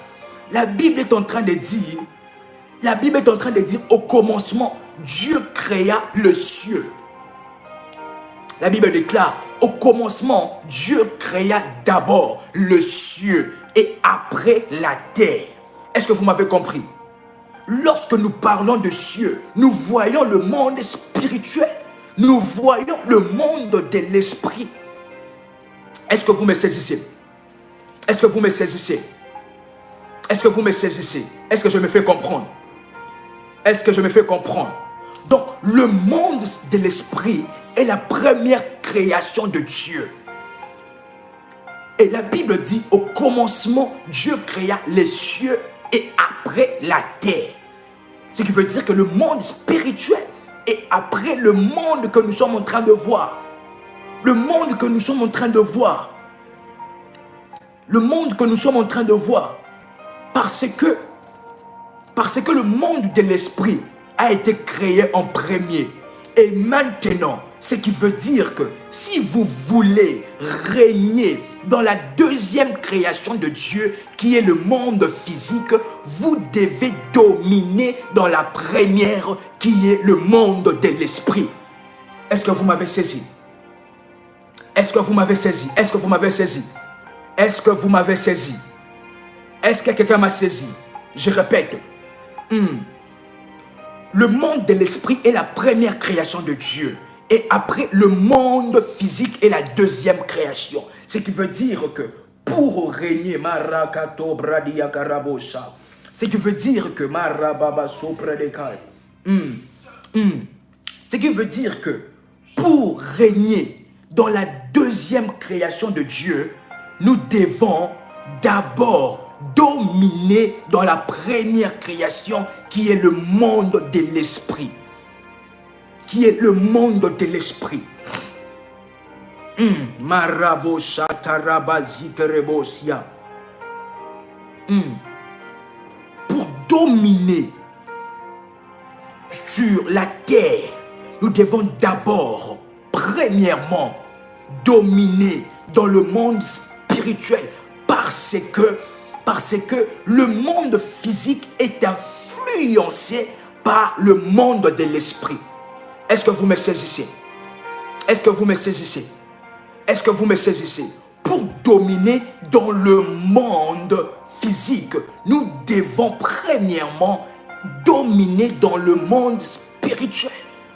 La Bible est en train de dire, au commencement, Dieu créa le ciel. La Bible déclare, au commencement, Dieu créa d'abord le ciel et après la terre. Est-ce que vous m'avez compris? Lorsque nous parlons de ciel, nous voyons le monde spirituel. Nous voyons le monde de l'esprit. Est-ce que vous me saisissez? Est-ce que vous me saisissez? Est-ce que vous me saisissez? Est-ce que je me fais comprendre? Est-ce que je me fais comprendre? Donc, le monde de l'esprit est la première création de Dieu. Et la Bible dit, au commencement, Dieu créa les cieux et après la terre. Ce qui veut dire que le monde spirituel est après le monde que nous sommes en train de voir. Le monde que nous sommes en train de voir. Le monde que nous sommes en train de voir. Parce que le monde de l'esprit a été créé en premier. Et maintenant, ce qui veut dire que si vous voulez régner dans la deuxième création de Dieu, qui est le monde physique, vous devez dominer dans la première, qui est le monde de l'esprit. Est-ce que vous m'avez saisi? Est-ce que vous m'avez saisi? Est-ce que vous m'avez saisi? Est-ce que vous m'avez saisi? Est-ce que quelqu'un m'a saisi? Je répète. Le monde de l'esprit est la première création de Dieu. Et après, le monde physique est la deuxième création. Ce qui veut dire que pour régner, ce qui veut dire que ce qui veut dire que pour régner dans la deuxième création de Dieu, nous devons d'abord dominer dans la première création qui est le monde de l'esprit. Qui est le monde de l'esprit. Pour dominer sur la terre, nous devons d'abord, premièrement, dominer dans le monde spirituel parce que le monde physique est influencé par le monde de l'esprit. Est-ce que vous me saisissez? Est-ce que vous me saisissez? Est-ce que vous me saisissez? Pour dominer dans le monde physique, nous devons premièrement dominer dans le monde spirituel,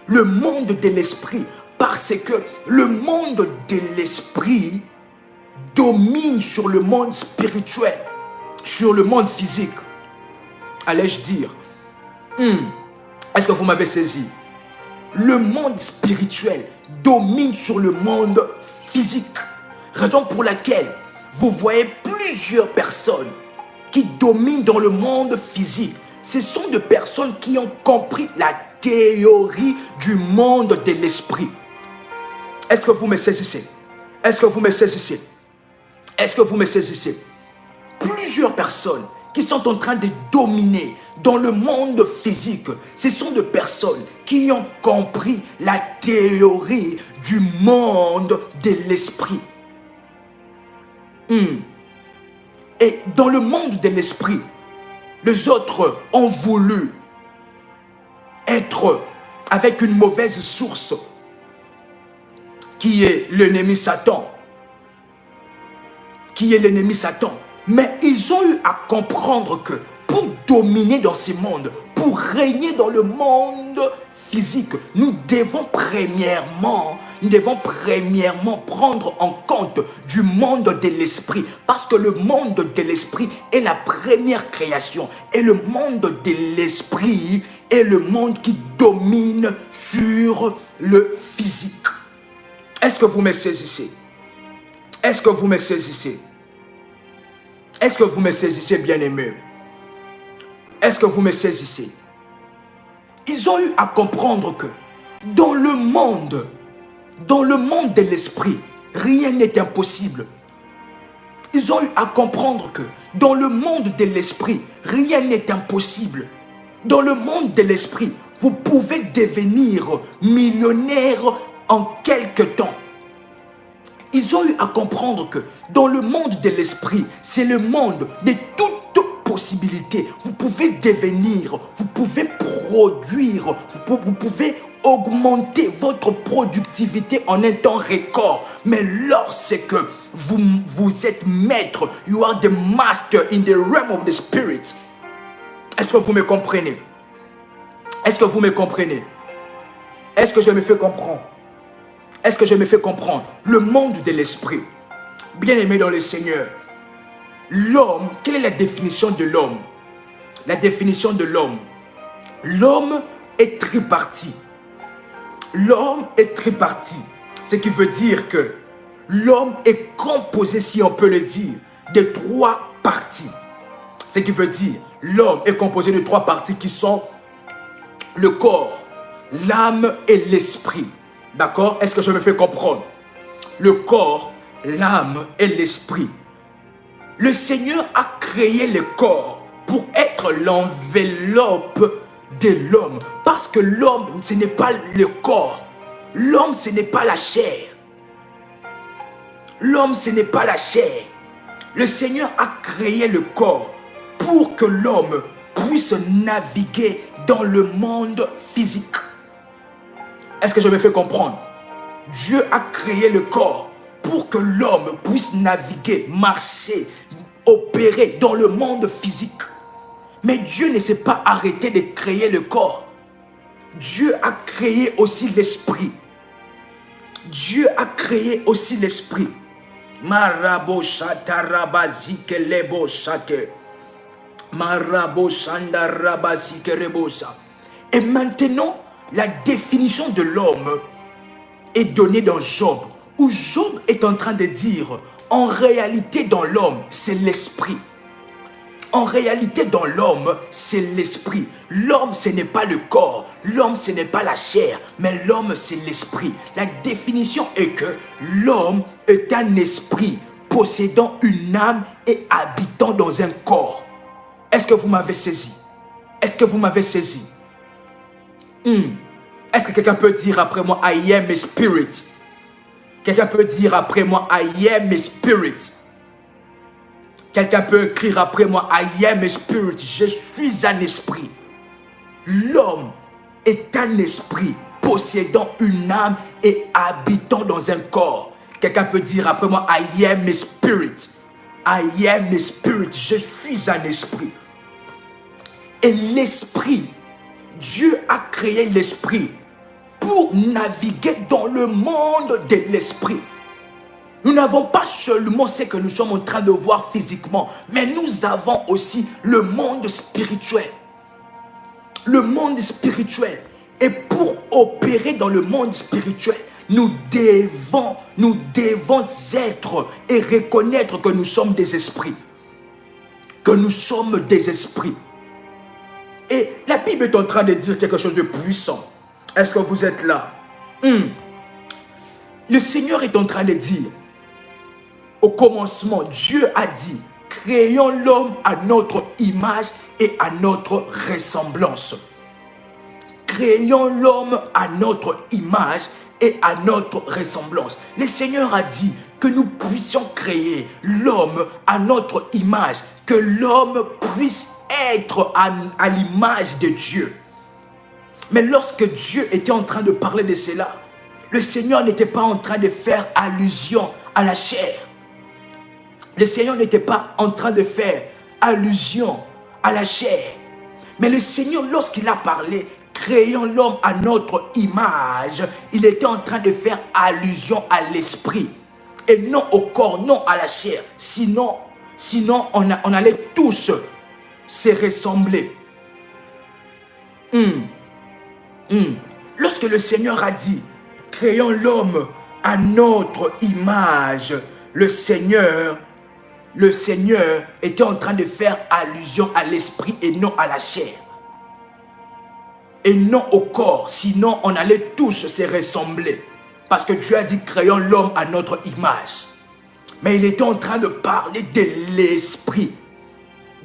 le monde de l'esprit, parce que le monde de l'esprit domine sur le monde spirituel, sur le monde physique. Allais-je dire? Est-ce que vous m'avez saisi? Le monde spirituel domine sur le monde physique. Raison pour laquelle vous voyez plusieurs personnes qui dominent dans le monde physique. Ce sont des personnes qui ont compris la théorie du monde de l'esprit. Est-ce que vous me saisissez? Est-ce que vous me saisissez? Est-ce que vous me saisissez? Plusieurs personnes qui sont en train de dominer dans le monde physique, ce sont des personnes qui ont compris la théorie du monde de l'esprit. Et dans le monde de l'esprit, les autres ont voulu être avec une mauvaise source qui est l'ennemi Satan. Mais ils ont eu à comprendre que pour dominer dans ce monde, pour régner dans le monde physique, nous devons premièrement prendre en compte du monde de l'esprit. Parce que le monde de l'esprit est la première création. Et le monde de l'esprit est le monde qui domine sur le physique. Est-ce que vous me saisissez? Est-ce que vous me saisissez? Est-ce que vous me saisissez, bien-aimés? Est-ce que vous me saisissez? Ils ont eu à comprendre que dans le monde de l'esprit, rien n'est impossible. Ils ont eu à comprendre que dans le monde de l'esprit, rien n'est impossible. Dans le monde de l'esprit, vous pouvez devenir millionnaire en quelques temps. Ils ont eu à comprendre que dans le monde de l'esprit, c'est le monde de toutes possibilités. Vous pouvez devenir, vous pouvez produire, vous pouvez augmenter votre productivité en un temps record. Mais lorsque vous êtes maître, you are the master in the realm of the spirit. Est-ce que vous me comprenez? Est-ce que vous me comprenez? Est-ce que je me fais comprendre? Est-ce que je me fais comprendre? Le monde de l'esprit. Bien-aimé dans le Seigneur, l'homme, quelle est la définition de l'homme? La définition de l'homme. L'homme est tripartite. L'homme est tripartite. Ce qui veut dire que l'homme est composé, si on peut le dire, de 3 parties. Ce qui veut dire l'homme est composé de 3 parties qui sont le corps, l'âme et l'esprit. D'accord? Est-ce que je me fais comprendre? Le corps, l'âme et l'esprit. Le Seigneur a créé le corps pour être l'enveloppe de l'homme. Parce que l'homme, ce n'est pas le corps. L'homme, ce n'est pas la chair. L'homme, ce n'est pas la chair. Le Seigneur a créé le corps pour que l'homme puisse naviguer dans le monde physique. Est-ce que je me fais comprendre? Dieu a créé le corps pour que l'homme puisse naviguer, marcher, opérer dans le monde physique. Mais Dieu ne s'est pas arrêté de créer le corps. Dieu a créé aussi l'esprit. Dieu a créé aussi l'esprit. Marabo shatarabazike lebo shate. Marabo shandarabazike rebosa. Et maintenant, la définition de l'homme est donnée dans Job, où Job est en train de dire, en réalité dans l'homme, c'est l'esprit. En réalité dans l'homme, c'est l'esprit. L'homme, ce n'est pas le corps. L'homme, ce n'est pas la chair. Mais l'homme, c'est l'esprit. La définition est que l'homme est un esprit possédant une âme et habitant dans un corps. Est-ce que vous m'avez saisi? Est-ce que vous m'avez saisi? Est-ce que quelqu'un peut dire après moi, I am a spirit? Quelqu'un peut dire après moi, I am a spirit. Quelqu'un peut écrire après moi, I am a spirit. Je suis un esprit. L'homme est un esprit possédant une âme et habitant dans un corps. Quelqu'un peut dire après moi, I am a spirit. I am a spirit. Je suis un esprit. Et l'esprit, Dieu a créé l'esprit pour naviguer dans le monde de l'esprit. Nous n'avons pas seulement ce que nous sommes en train de voir physiquement, mais nous avons aussi le monde spirituel. Le monde spirituel. Et pour opérer dans le monde spirituel, nous devons être et reconnaître que nous sommes des esprits. Que nous sommes des esprits. Et la Bible est en train de dire quelque chose de puissant. Est-ce que vous êtes là? Le Seigneur est en train de dire, au commencement, Dieu a dit, créons l'homme à notre image et à notre ressemblance. Créons l'homme à notre image et à notre ressemblance. Le Seigneur a dit que nous puissions créer l'homme à notre image, que l'homme puisse être à l'image de Dieu. Mais lorsque Dieu était en train de parler de cela, le Seigneur n'était pas en train de faire allusion à la chair. Le Seigneur n'était pas en train de faire allusion à la chair. Mais le Seigneur, lorsqu'il a parlé, créons l'homme à notre image, il était en train de faire allusion à l'esprit. Et non au corps, non à la chair. Sinon on allait tous se ressembler. Lorsque le Seigneur a dit, créons l'homme à notre image, le Seigneur était en train de faire allusion à l'esprit et non à la chair. Et non au corps, sinon on allait tous se ressembler. Parce que Dieu a dit, créons l'homme à notre image. Mais il était en train de parler de l'esprit.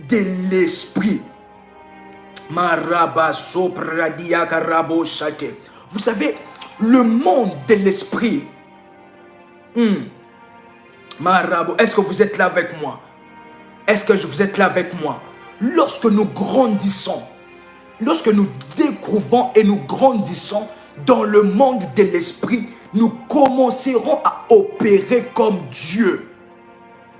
De l'esprit. Vous savez, le monde de l'esprit. Est-ce que vous êtes là avec moi? Est-ce que vous êtes là avec moi? Lorsque nous grandissons, lorsque nous découvrons et nous grandissons dans le monde de l'esprit, nous commencerons à opérer comme Dieu.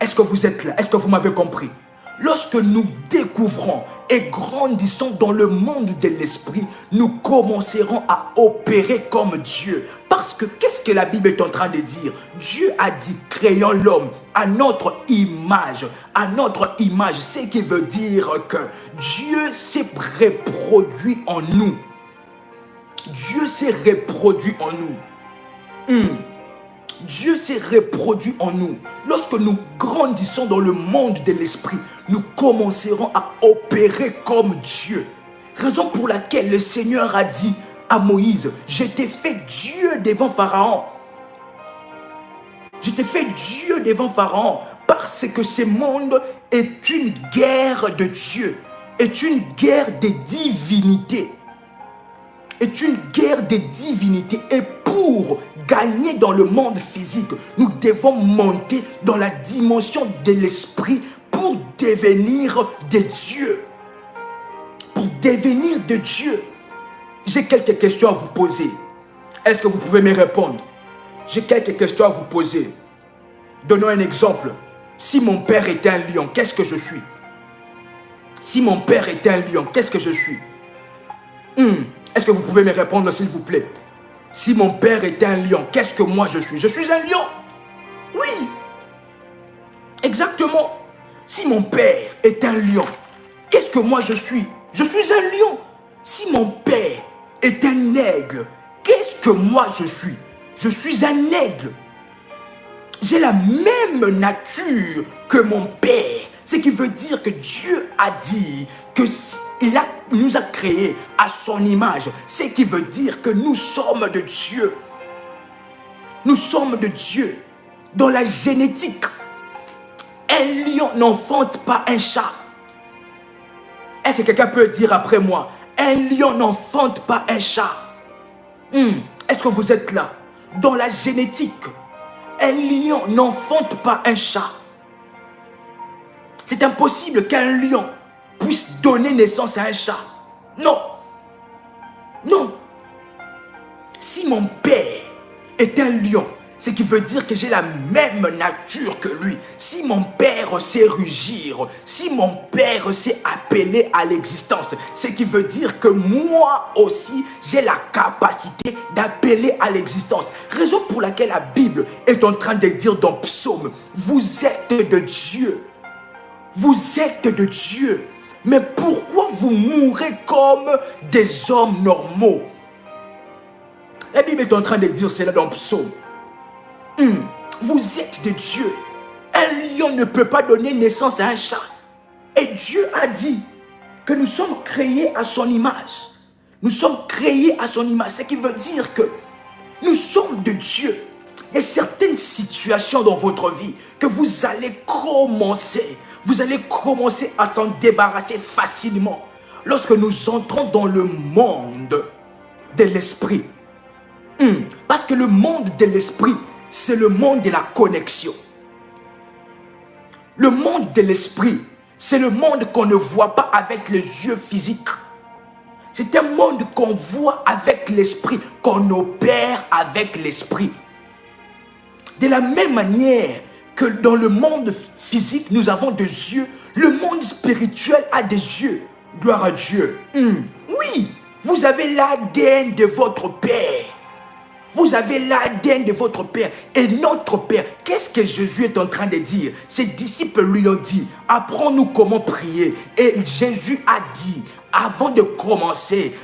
Est-ce que vous êtes là? Est-ce que vous m'avez compris? Lorsque nous découvrons et grandissons dans le monde de l'esprit, nous commencerons à opérer comme Dieu. Parce que qu'est-ce que la Bible est en train de dire? Dieu a dit, créons l'homme à notre image. À notre image, ce qui veut dire que Dieu s'est reproduit en nous. Dieu s'est reproduit en nous. Dieu s'est reproduit en nous. Lorsque nous grandissons dans le monde de l'esprit, nous commencerons à opérer comme Dieu. Raison pour laquelle le Seigneur a dit à Moïse, je t'ai fait Dieu devant Pharaon. Je t'ai fait Dieu devant Pharaon parce que ce monde est une guerre de Dieu, est une guerre des divinités. Est une guerre des divinités. Et pour gagner dans le monde physique, nous devons monter dans la dimension de l'esprit pour devenir des dieux. Pour devenir des dieux. J'ai quelques questions à vous poser. Est-ce que vous pouvez me répondre? J'ai quelques questions à vous poser. Donnons un exemple. Si mon père était un lion, qu'est-ce que je suis? Si mon père était un lion, qu'est-ce que je suis? Est-ce que vous pouvez me répondre s'il vous plaît? Si mon père était un lion, qu'est-ce que moi je suis? Je suis un lion. Oui. Exactement. Si mon père est un lion, qu'est-ce que moi je suis? Je suis un lion. Si mon père est un aigle, qu'est-ce que moi je suis? Je suis un aigle. J'ai la même nature que mon père. Ce qui veut dire que Dieu a dit qu'il nous a créés à son image. Ce qui veut dire que nous sommes de Dieu. Nous sommes de Dieu. Dans la génétique, un lion n'enfante pas un chat. Est-ce que quelqu'un peut dire après moi? Un lion n'enfante pas un chat. Est-ce que vous êtes là? Dans la génétique, un lion n'enfante pas un chat. C'est impossible qu'un lion puisse donner naissance à un chat. Non. Non. Si mon père est un lion, Ce qui veut dire que j'ai la même nature que lui. Si mon Père sait rugir, si mon Père sait appeler à l'existence, ce qui veut dire que moi aussi, j'ai la capacité d'appeler à l'existence. Raison pour laquelle la Bible est en train de dire dans Psaume, vous êtes de Dieu. Vous êtes de Dieu. Mais pourquoi vous mourrez comme des hommes normaux? La Bible est en train de dire cela dans Psaume. Vous êtes de Dieu. Un lion ne peut pas donner naissance à un chat. Et Dieu a dit que nous sommes créés à son image. Nous sommes créés à son image. Ce qui veut dire que nous sommes de Dieu. Il y a certaines situations dans votre vie que vous allez commencer à s'en débarrasser facilement lorsque nous entrons dans le monde de l'esprit. Parce que le monde de l'esprit, c'est le monde de la connexion. Le monde de l'esprit, c'est le monde qu'on ne voit pas avec les yeux physiques. C'est un monde qu'on voit avec l'esprit, qu'on opère avec l'esprit. De la même manière que dans le monde physique, nous avons des yeux, le monde spirituel a des yeux. Gloire à Dieu. Oui, vous avez l'ADN de votre Père. Vous avez l'ADN de votre Père et notre Père. Qu'est-ce que Jésus est en train de dire? Ses disciples lui ont dit, apprends-nous comment prier. Et Jésus a dit, avant de commencer,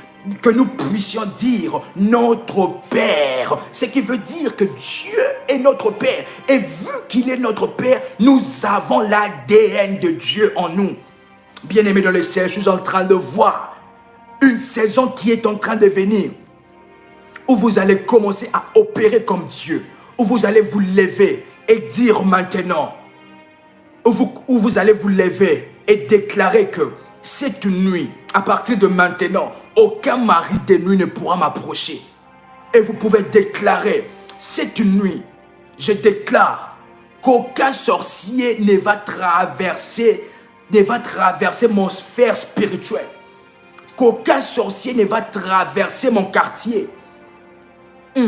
que nous puissions dire notre Père. Ce qui veut dire que Dieu est notre Père. Et vu qu'il est notre Père, nous avons l'ADN de Dieu en nous. Bien-aimés dans le ciel, je suis en train de voir une saison qui est en train de venir, où vous allez commencer à opérer comme Dieu, où vous allez vous lever et dire maintenant, où vous allez vous lever et déclarer que cette nuit, à partir de maintenant, aucun mari de nuit ne pourra m'approcher. Et vous pouvez déclarer, cette nuit, je déclare qu'aucun sorcier ne va traverser mon sphère spirituelle. Qu'aucun sorcier ne va traverser mon quartier. Je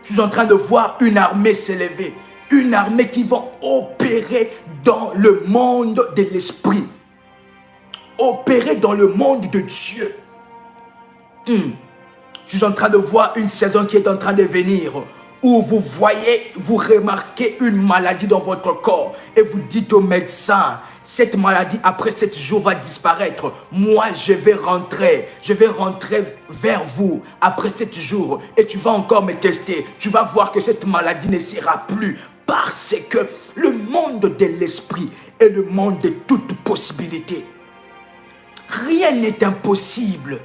suis en train de voir une armée s'élever. Une armée qui va opérer dans le monde de l'esprit. Opérer dans le monde de Dieu. Je suis en train de voir une saison qui est en train de venir, où vous remarquez une maladie dans votre corps et vous dites au médecin, cette maladie après 7 jours va disparaître. Moi je vais rentrer vers vous après 7 jours et tu vas encore me tester. Tu vas voir que cette maladie ne sera plus, parce que le monde de l'esprit est le monde de toute possibilité. Rien n'est impossible.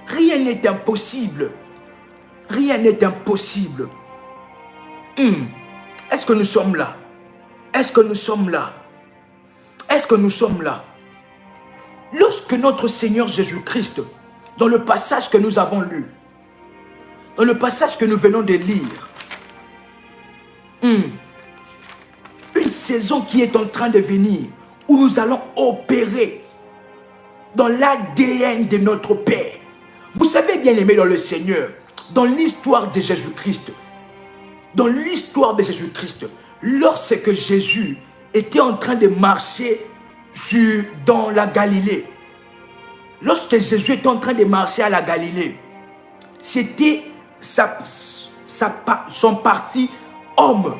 Rien n'est impossible. Rien n'est impossible. Est-ce que nous sommes là? Est-ce que nous sommes là? Est-ce que nous sommes là? Lorsque notre Seigneur Jésus-Christ, dans le passage que nous avons lu, dans le passage que nous venons de lire, une saison qui est en train de venir, où nous allons opérer dans l'ADN de notre Père. Vous savez, bien aimé dans le Seigneur, dans l'histoire de Jésus-Christ, lorsque Jésus était en train de marcher dans la Galilée, lorsque Jésus était en train de marcher à la Galilée, c'était son parti homme.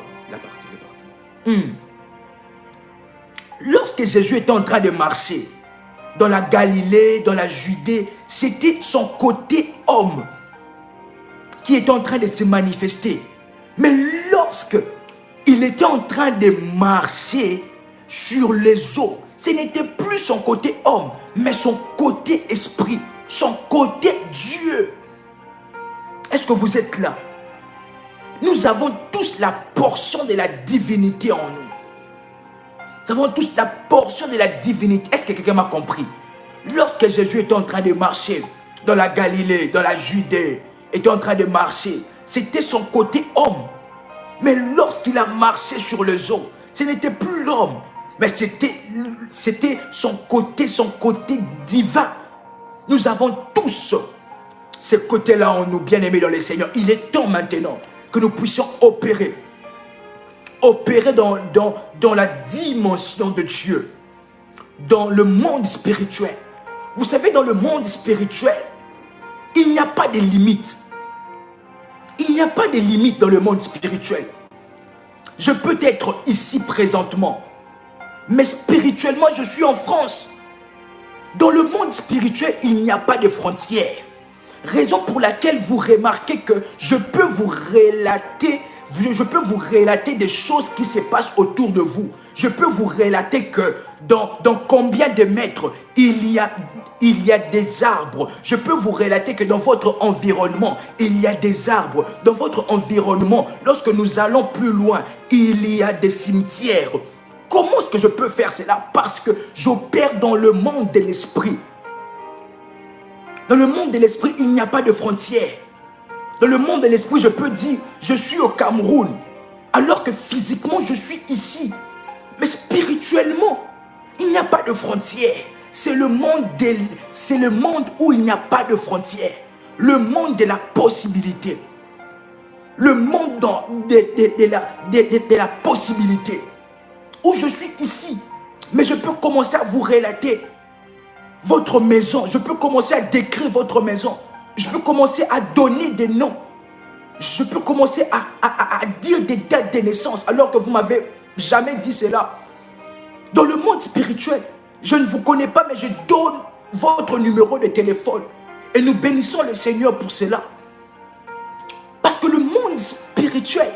Lorsque Jésus était en train de marcher dans la Galilée, dans la Judée, c'était son côté homme qui était en train de se manifester. Mais lorsque il était en train de marcher sur les eaux, ce n'était plus son côté homme, mais son côté esprit, son côté Dieu. Est-ce que vous êtes là? Nous avons tous la portion de la divinité en nous. Nous avons tous la portion de la divinité. Est-ce que quelqu'un m'a compris? Lorsque Jésus était en train de marcher dans la Galilée, dans la Judée, était en train de marcher, c'était son côté homme. Mais lorsqu'il a marché sur les eaux, ce n'était plus l'homme, mais c'était son côté divin. Nous avons tous ce côté-là en nous, bien-aimés dans le Seigneur. Il est temps maintenant que nous puissions opérer. Opérer dans la dimension de Dieu, dans le monde spirituel. Vous savez, dans le monde spirituel, il n'y a pas de limites. Il n'y a pas de limites dans le monde spirituel. Je peux être ici présentement, mais spirituellement, je suis en France. Dans le monde spirituel, il n'y a pas de frontières. Raison pour laquelle vous remarquez que je peux vous relater des choses qui se passent autour de vous. Je peux vous relater que dans combien de mètres il y a des arbres. Je peux vous relater que dans votre environnement, il y a des arbres. Dans votre environnement, lorsque nous allons plus loin, il y a des cimetières. Comment est-ce que je peux faire cela? Parce que j'opère dans le monde de l'esprit. Dans le monde de l'esprit, il n'y a pas de frontières. Dans le monde de l'esprit, je peux dire, je suis au Cameroun, alors que physiquement, je suis ici. Mais spirituellement, il n'y a pas de frontières. C'est le monde où il n'y a pas de frontières. Le monde de la possibilité. Le monde de la possibilité. Où je suis ici. Mais je peux commencer à vous relater votre maison. Je peux commencer à décrire votre maison. Je peux commencer à donner des noms. Je peux commencer à dire des dates de naissance alors que vous ne m'avez jamais dit cela. Dans le monde spirituel, je ne vous connais pas, mais je donne votre numéro de téléphone. Et nous bénissons le Seigneur pour cela. Parce que le monde spirituel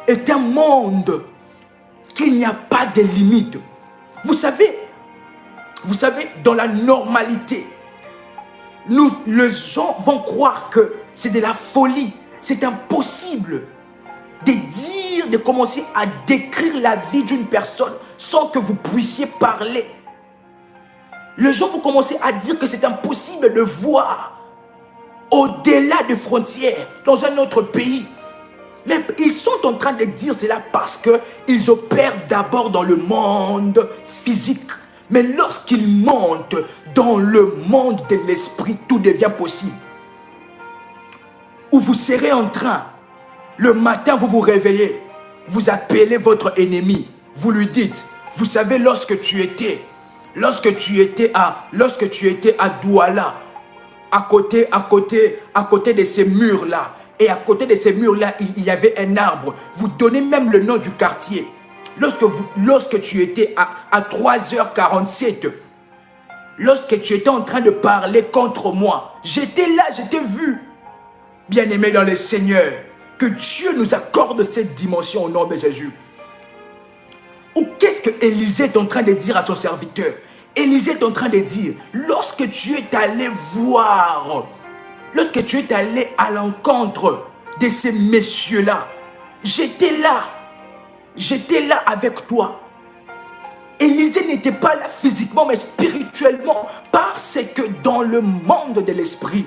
est un monde qu'il n'y a pas de limite. Vous savez, dans la normalité, les gens vont croire que c'est de la folie. C'est impossible de commencer à décrire la vie d'une personne sans que vous puissiez parler. Les gens vont commencer à dire que c'est impossible de voir au-delà des frontières, dans un autre pays. Mais ils sont en train de dire cela parce qu'ils opèrent d'abord dans le monde physique. Mais lorsqu'ils montent dans le monde de l'esprit, tout devient possible. Où vous serez en train, le matin vous vous réveillez, vous appelez votre ennemi, vous lui dites, vous savez lorsque tu étais à Douala, à côté de ces murs-là, et à côté de ces murs-là, il y avait un arbre. Vous donnez même le nom du quartier. Lorsque tu étais à 3h47, lorsque tu étais en train de parler contre moi, j'étais là, j'étais vu. Bien-aimé dans le Seigneur, que Dieu nous accorde cette dimension au nom de Jésus. Ou qu'est-ce que Élisée est en train de dire à son serviteur? Élisée est en train de dire, lorsque tu es allé voir, lorsque tu es allé à l'encontre de ces messieurs-là, j'étais là avec toi. Élisée n'était pas là physiquement, mais spirituellement, parce que dans le monde de l'esprit,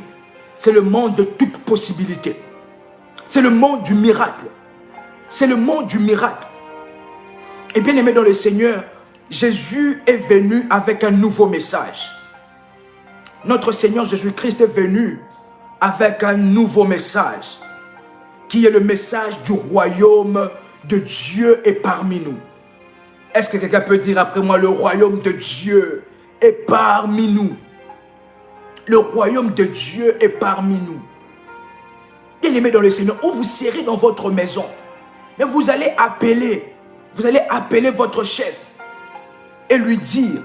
c'est le monde de toute possibilité. C'est le monde du miracle. C'est le monde du miracle. Et bien aimé dans le Seigneur, Jésus est venu avec un nouveau message. Notre Seigneur Jésus-Christ est venu avec un nouveau message, qui est le message du royaume de Dieu est parmi nous. Est-ce que quelqu'un peut dire après moi, le royaume de Dieu est parmi nous? Le royaume de Dieu est parmi nous. Bien-aimés dans le Seigneur, où vous serez dans votre maison, mais vous allez appeler votre chef et lui dire,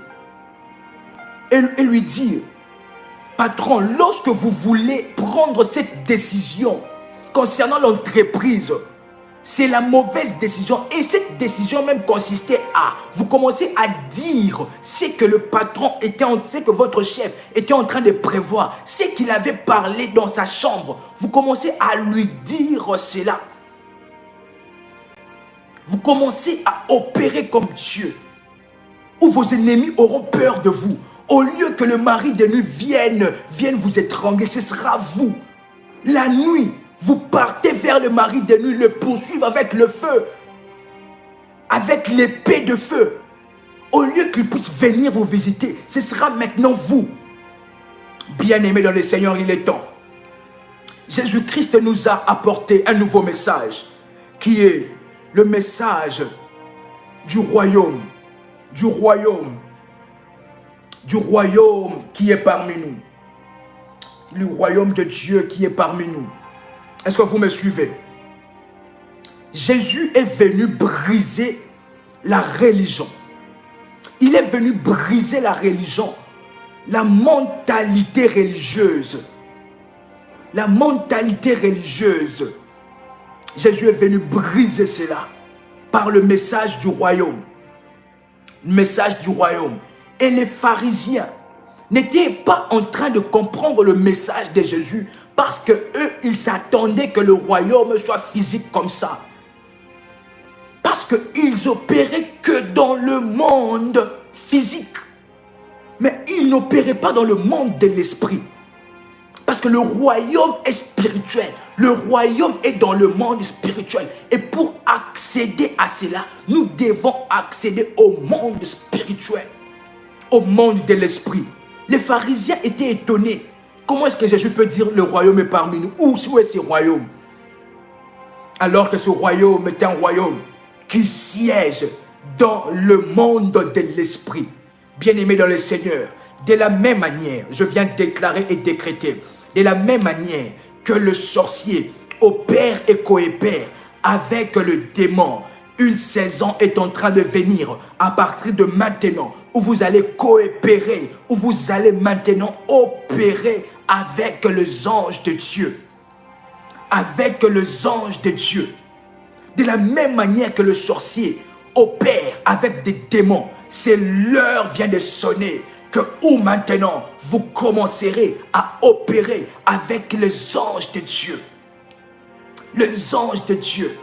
patron, lorsque vous voulez prendre cette décision concernant l'entreprise, c'est la mauvaise décision. Et cette décision même consistait à, vous commencez à dire ce que le patron ce que votre chef était en train de prévoir, ce qu'il avait parlé dans sa chambre. Vous commencez à lui dire cela. Vous commencez à opérer comme Dieu, où vos ennemis auront peur de vous. Au lieu que le mari de nuit vienne vous étrangler, ce sera vous. La nuit, vous partez vers le mari de nuit, le poursuivre avec le feu, avec l'épée de feu. Au lieu qu'il puisse venir vous visiter, ce sera maintenant vous. Bien-aimés dans le Seigneur, il est temps. Jésus-Christ nous a apporté un nouveau message, qui est le message du royaume qui est parmi nous. Le royaume de Dieu qui est parmi nous. Est-ce que vous me suivez? Jésus est venu briser la religion. Il est venu briser la religion, la mentalité religieuse. La mentalité religieuse. Jésus est venu briser cela par le message du royaume. Le message du royaume. Et les pharisiens n'étaient pas en train de comprendre le message de Jésus parce que eux, ils s'attendaient que le royaume soit physique comme ça. Parce qu'ils opéraient que dans le monde physique. Mais ils n'opéraient pas dans le monde de l'esprit. Parce que le royaume est spirituel. Le royaume est dans le monde spirituel. Et pour accéder à cela, nous devons accéder au monde spirituel. Au monde de l'esprit. Les pharisiens étaient étonnés. Comment est-ce que Jésus peut dire le royaume est parmi nous? Où est ce royaume? Alors que ce royaume est un royaume qui siège dans le monde de l'esprit. Bien-aimés dans le Seigneur, de la même manière, je viens de déclarer et décréter, de la même manière que le sorcier opère et coopère avec le démon, une saison est en train de venir à partir de maintenant où vous allez coopérer, où vous allez maintenant opérer avec les anges de Dieu. Avec les anges de Dieu. De la même manière que le sorcier opère avec des démons, c'est l'heure vient de sonner que où maintenant vous commencerez à opérer avec les anges de Dieu. Les anges de Dieu.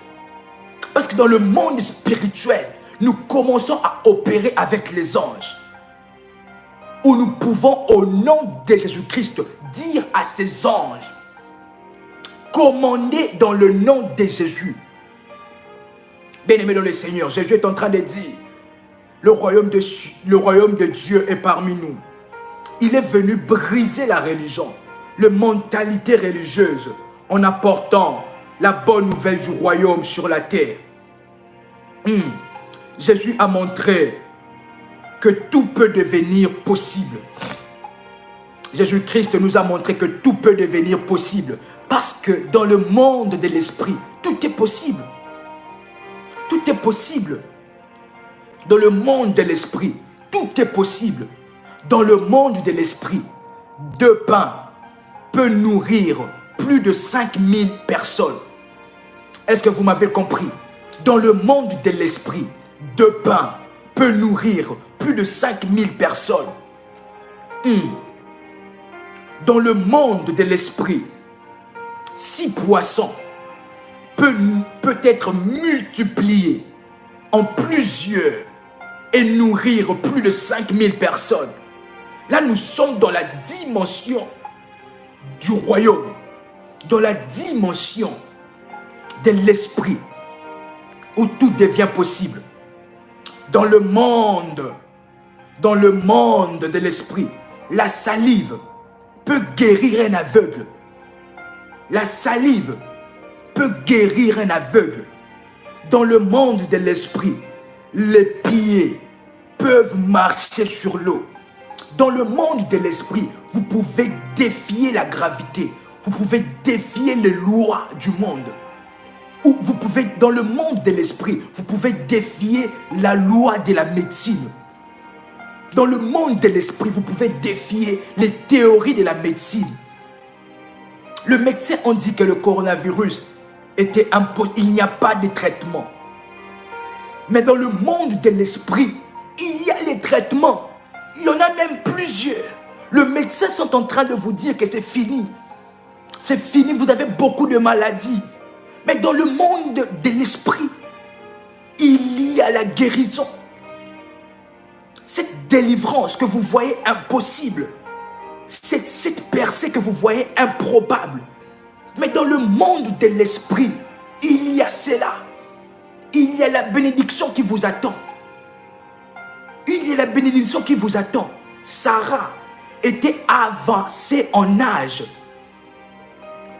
Parce que dans le monde spirituel, nous commençons à opérer avec les anges. Où nous pouvons au nom de Jésus-Christ dire à ces anges, commandez dans le nom de Jésus. Bien-aimés dans le Seigneur, Jésus est en train de dire, le royaume de Dieu est parmi nous. Il est venu briser la religion, la mentalité religieuse, en apportant la bonne nouvelle du royaume sur la terre. Jésus a montré que tout peut devenir possible. Jésus-Christ nous a montré que tout peut devenir possible. Parce que dans le monde de l'esprit, tout est possible. Tout est possible. Dans le monde de l'esprit, tout est possible. Dans le monde de l'esprit, 2 pains peuvent nourrir plus de 5000 personnes. Est-ce que vous m'avez compris? Dans le monde de l'esprit, 2 pains peuvent nourrir plus de 5000 personnes. Dans le monde de l'esprit, 6 poissons peut être multipliés en plusieurs et nourrir plus de 5000 personnes. Là, nous sommes dans la dimension du royaume, dans la dimension de l'esprit, où tout devient possible. Dans le monde de l'esprit, la salive peut guérir un aveugle. La salive peut guérir un aveugle. Dans le monde de l'esprit, les pieds peuvent marcher sur l'eau. Dans le monde de l'esprit, vous pouvez défier la gravité. Vous pouvez défier les lois du monde. Ou vous pouvez, dans le monde de l'esprit, vous pouvez défier la loi de la médecine. Dans le monde de l'esprit, vous pouvez défier les théories de la médecine. Le médecin a dit que le coronavirus était impossible. Il n'y a pas de traitement. Mais dans le monde de l'esprit, il y a les traitements. Il y en a même plusieurs. Les médecins sont en train de vous dire que c'est fini. C'est fini, vous avez beaucoup de maladies. Mais dans le monde de l'esprit, il y a la guérison. Cette délivrance que vous voyez impossible, cette percée que vous voyez improbable. Mais dans le monde de l'esprit, il y a cela. Il y a la bénédiction qui vous attend. Il y a la bénédiction qui vous attend. Sarah était avancée en âge.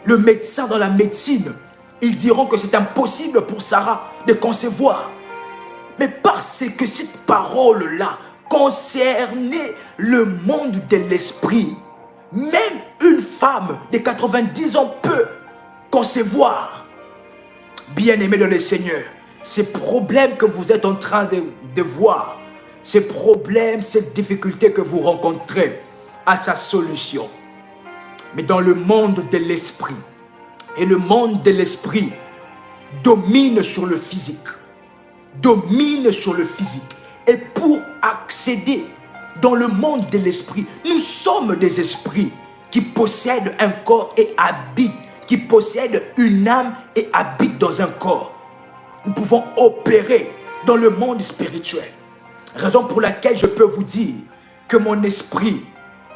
le médecin dans la médecine, ils diront que c'est impossible pour Sarah de concevoir. Mais parce que cette parole-là concernait le monde de l'esprit, même une femme de 90 ans peut concevoir. Bien-aimés dans le Seigneur, ces problèmes que vous êtes en train de voir, ces problèmes, cette difficulté que vous rencontrez, a sa solution. Mais dans le monde de l'esprit, et le monde de l'esprit domine sur le physique, domine sur le physique. Et pour accéder dans le monde de l'esprit, nous sommes des esprits qui possèdent un corps et habitent, qui possèdent une âme et habitent dans un corps. Nous pouvons opérer dans le monde spirituel. Raison pour laquelle je peux vous dire que mon esprit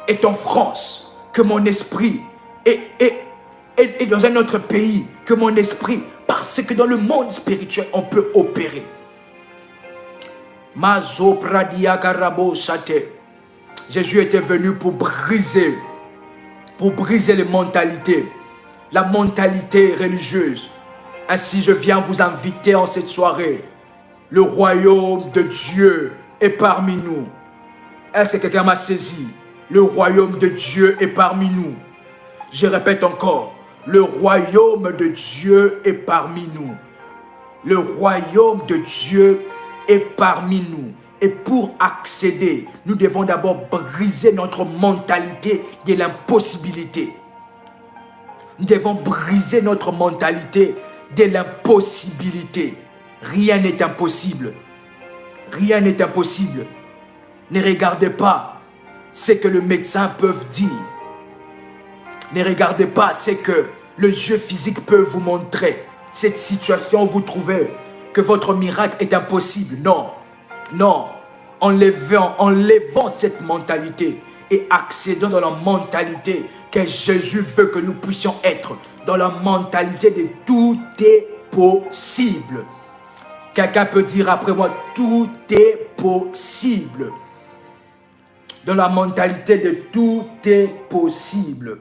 est en France, que mon esprit est dans un autre pays, que mon esprit, parce que dans le monde spirituel, on peut opérer. Jésus était venu pour briser les mentalités, la mentalité religieuse. Ainsi, je viens vous inviter en cette soirée. Le royaume de Dieu est parmi nous. Est-ce que quelqu'un m'a saisi? Le royaume de Dieu est parmi nous. Je répète encore, le royaume de Dieu est parmi nous. Le royaume de Dieu est parmi nous. Et pour accéder, nous devons d'abord briser notre mentalité de l'impossibilité. Nous devons briser notre mentalité de l'impossibilité. Rien n'est impossible. Rien n'est impossible. Ne regardez pas ce que le médecin peut dire. Ne regardez pas ce que le yeux physique peut vous montrer. Cette situation où vous trouvez que votre miracle est impossible. Non, non. Enlevons cette mentalité et accédons dans la mentalité que Jésus veut que nous puissions être. Dans la mentalité de tout est possible. Quelqu'un peut dire après moi, tout est possible. Dans la mentalité de tout est possible.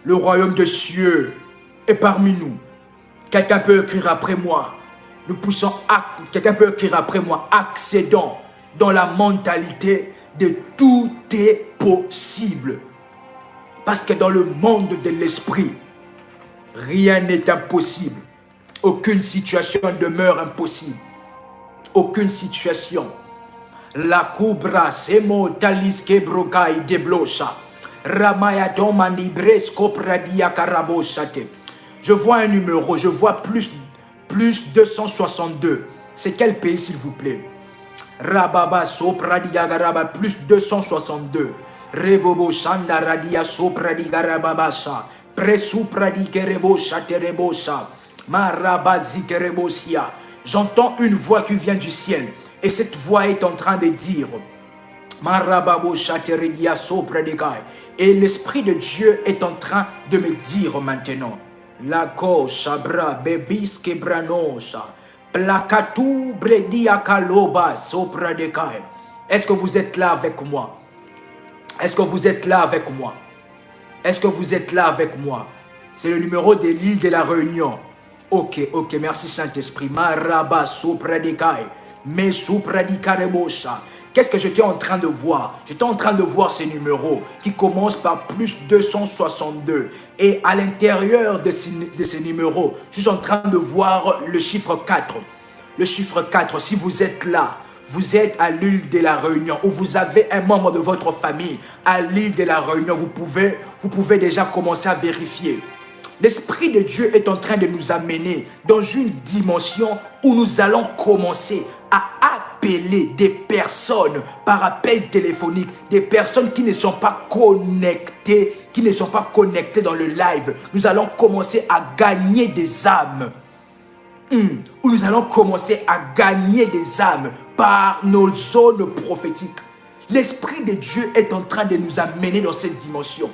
Le royaume des cieux est parmi nous. Quelqu'un peut écrire après moi. Quelqu'un peut écrire après moi. Accédons dans la mentalité de tout est possible. Parce que dans le monde de l'esprit, rien n'est impossible. Aucune situation demeure impossible. Aucune situation. La cobra semo taliske brokai deblocha. Ramaya domani bresco pradia karaboshate. Je vois un numéro, je vois plus 262. C'est quel pays s'il vous plaît? Rababa sopradia garaba plus 262. Rebobo shanda radia sopradia rababasha. Presupradi kerebosha terebosha. Marabazi kerebosia. J'entends une voix qui vient du ciel. Et cette voix est en train de dire, et l'Esprit de Dieu est en train de me dire maintenant, la kosha bra bebiske branosha, plakatu bredia kaloba sopra de kai. Est-ce que vous êtes là avec moi? Est-ce que vous êtes là avec moi? Est-ce que vous êtes là avec moi? C'est le numéro de l'île de la Réunion. Ok, merci Saint-Esprit. Maraba sopra de kai. Mais soupradikarebosha. Qu'est-ce que j'étais en train de voir? J'étais en train de voir ces numéros qui commencent par plus 262. Et à l'intérieur de ces numéros, je suis en train de voir le chiffre 4. Le chiffre 4, si vous êtes là, vous êtes à l'île de la Réunion ou vous avez un membre de votre famille à l'île de la Réunion, vous pouvez déjà commencer à vérifier. L'Esprit de Dieu est en train de nous amener dans une dimension où nous allons commencer à appeler des personnes par appel téléphonique, des personnes qui ne sont pas connectées, dans le live. Nous allons commencer à gagner des âmes. Où nous allons commencer à gagner des âmes par nos zones prophétiques. L'Esprit de Dieu est en train de nous amener dans cette dimension.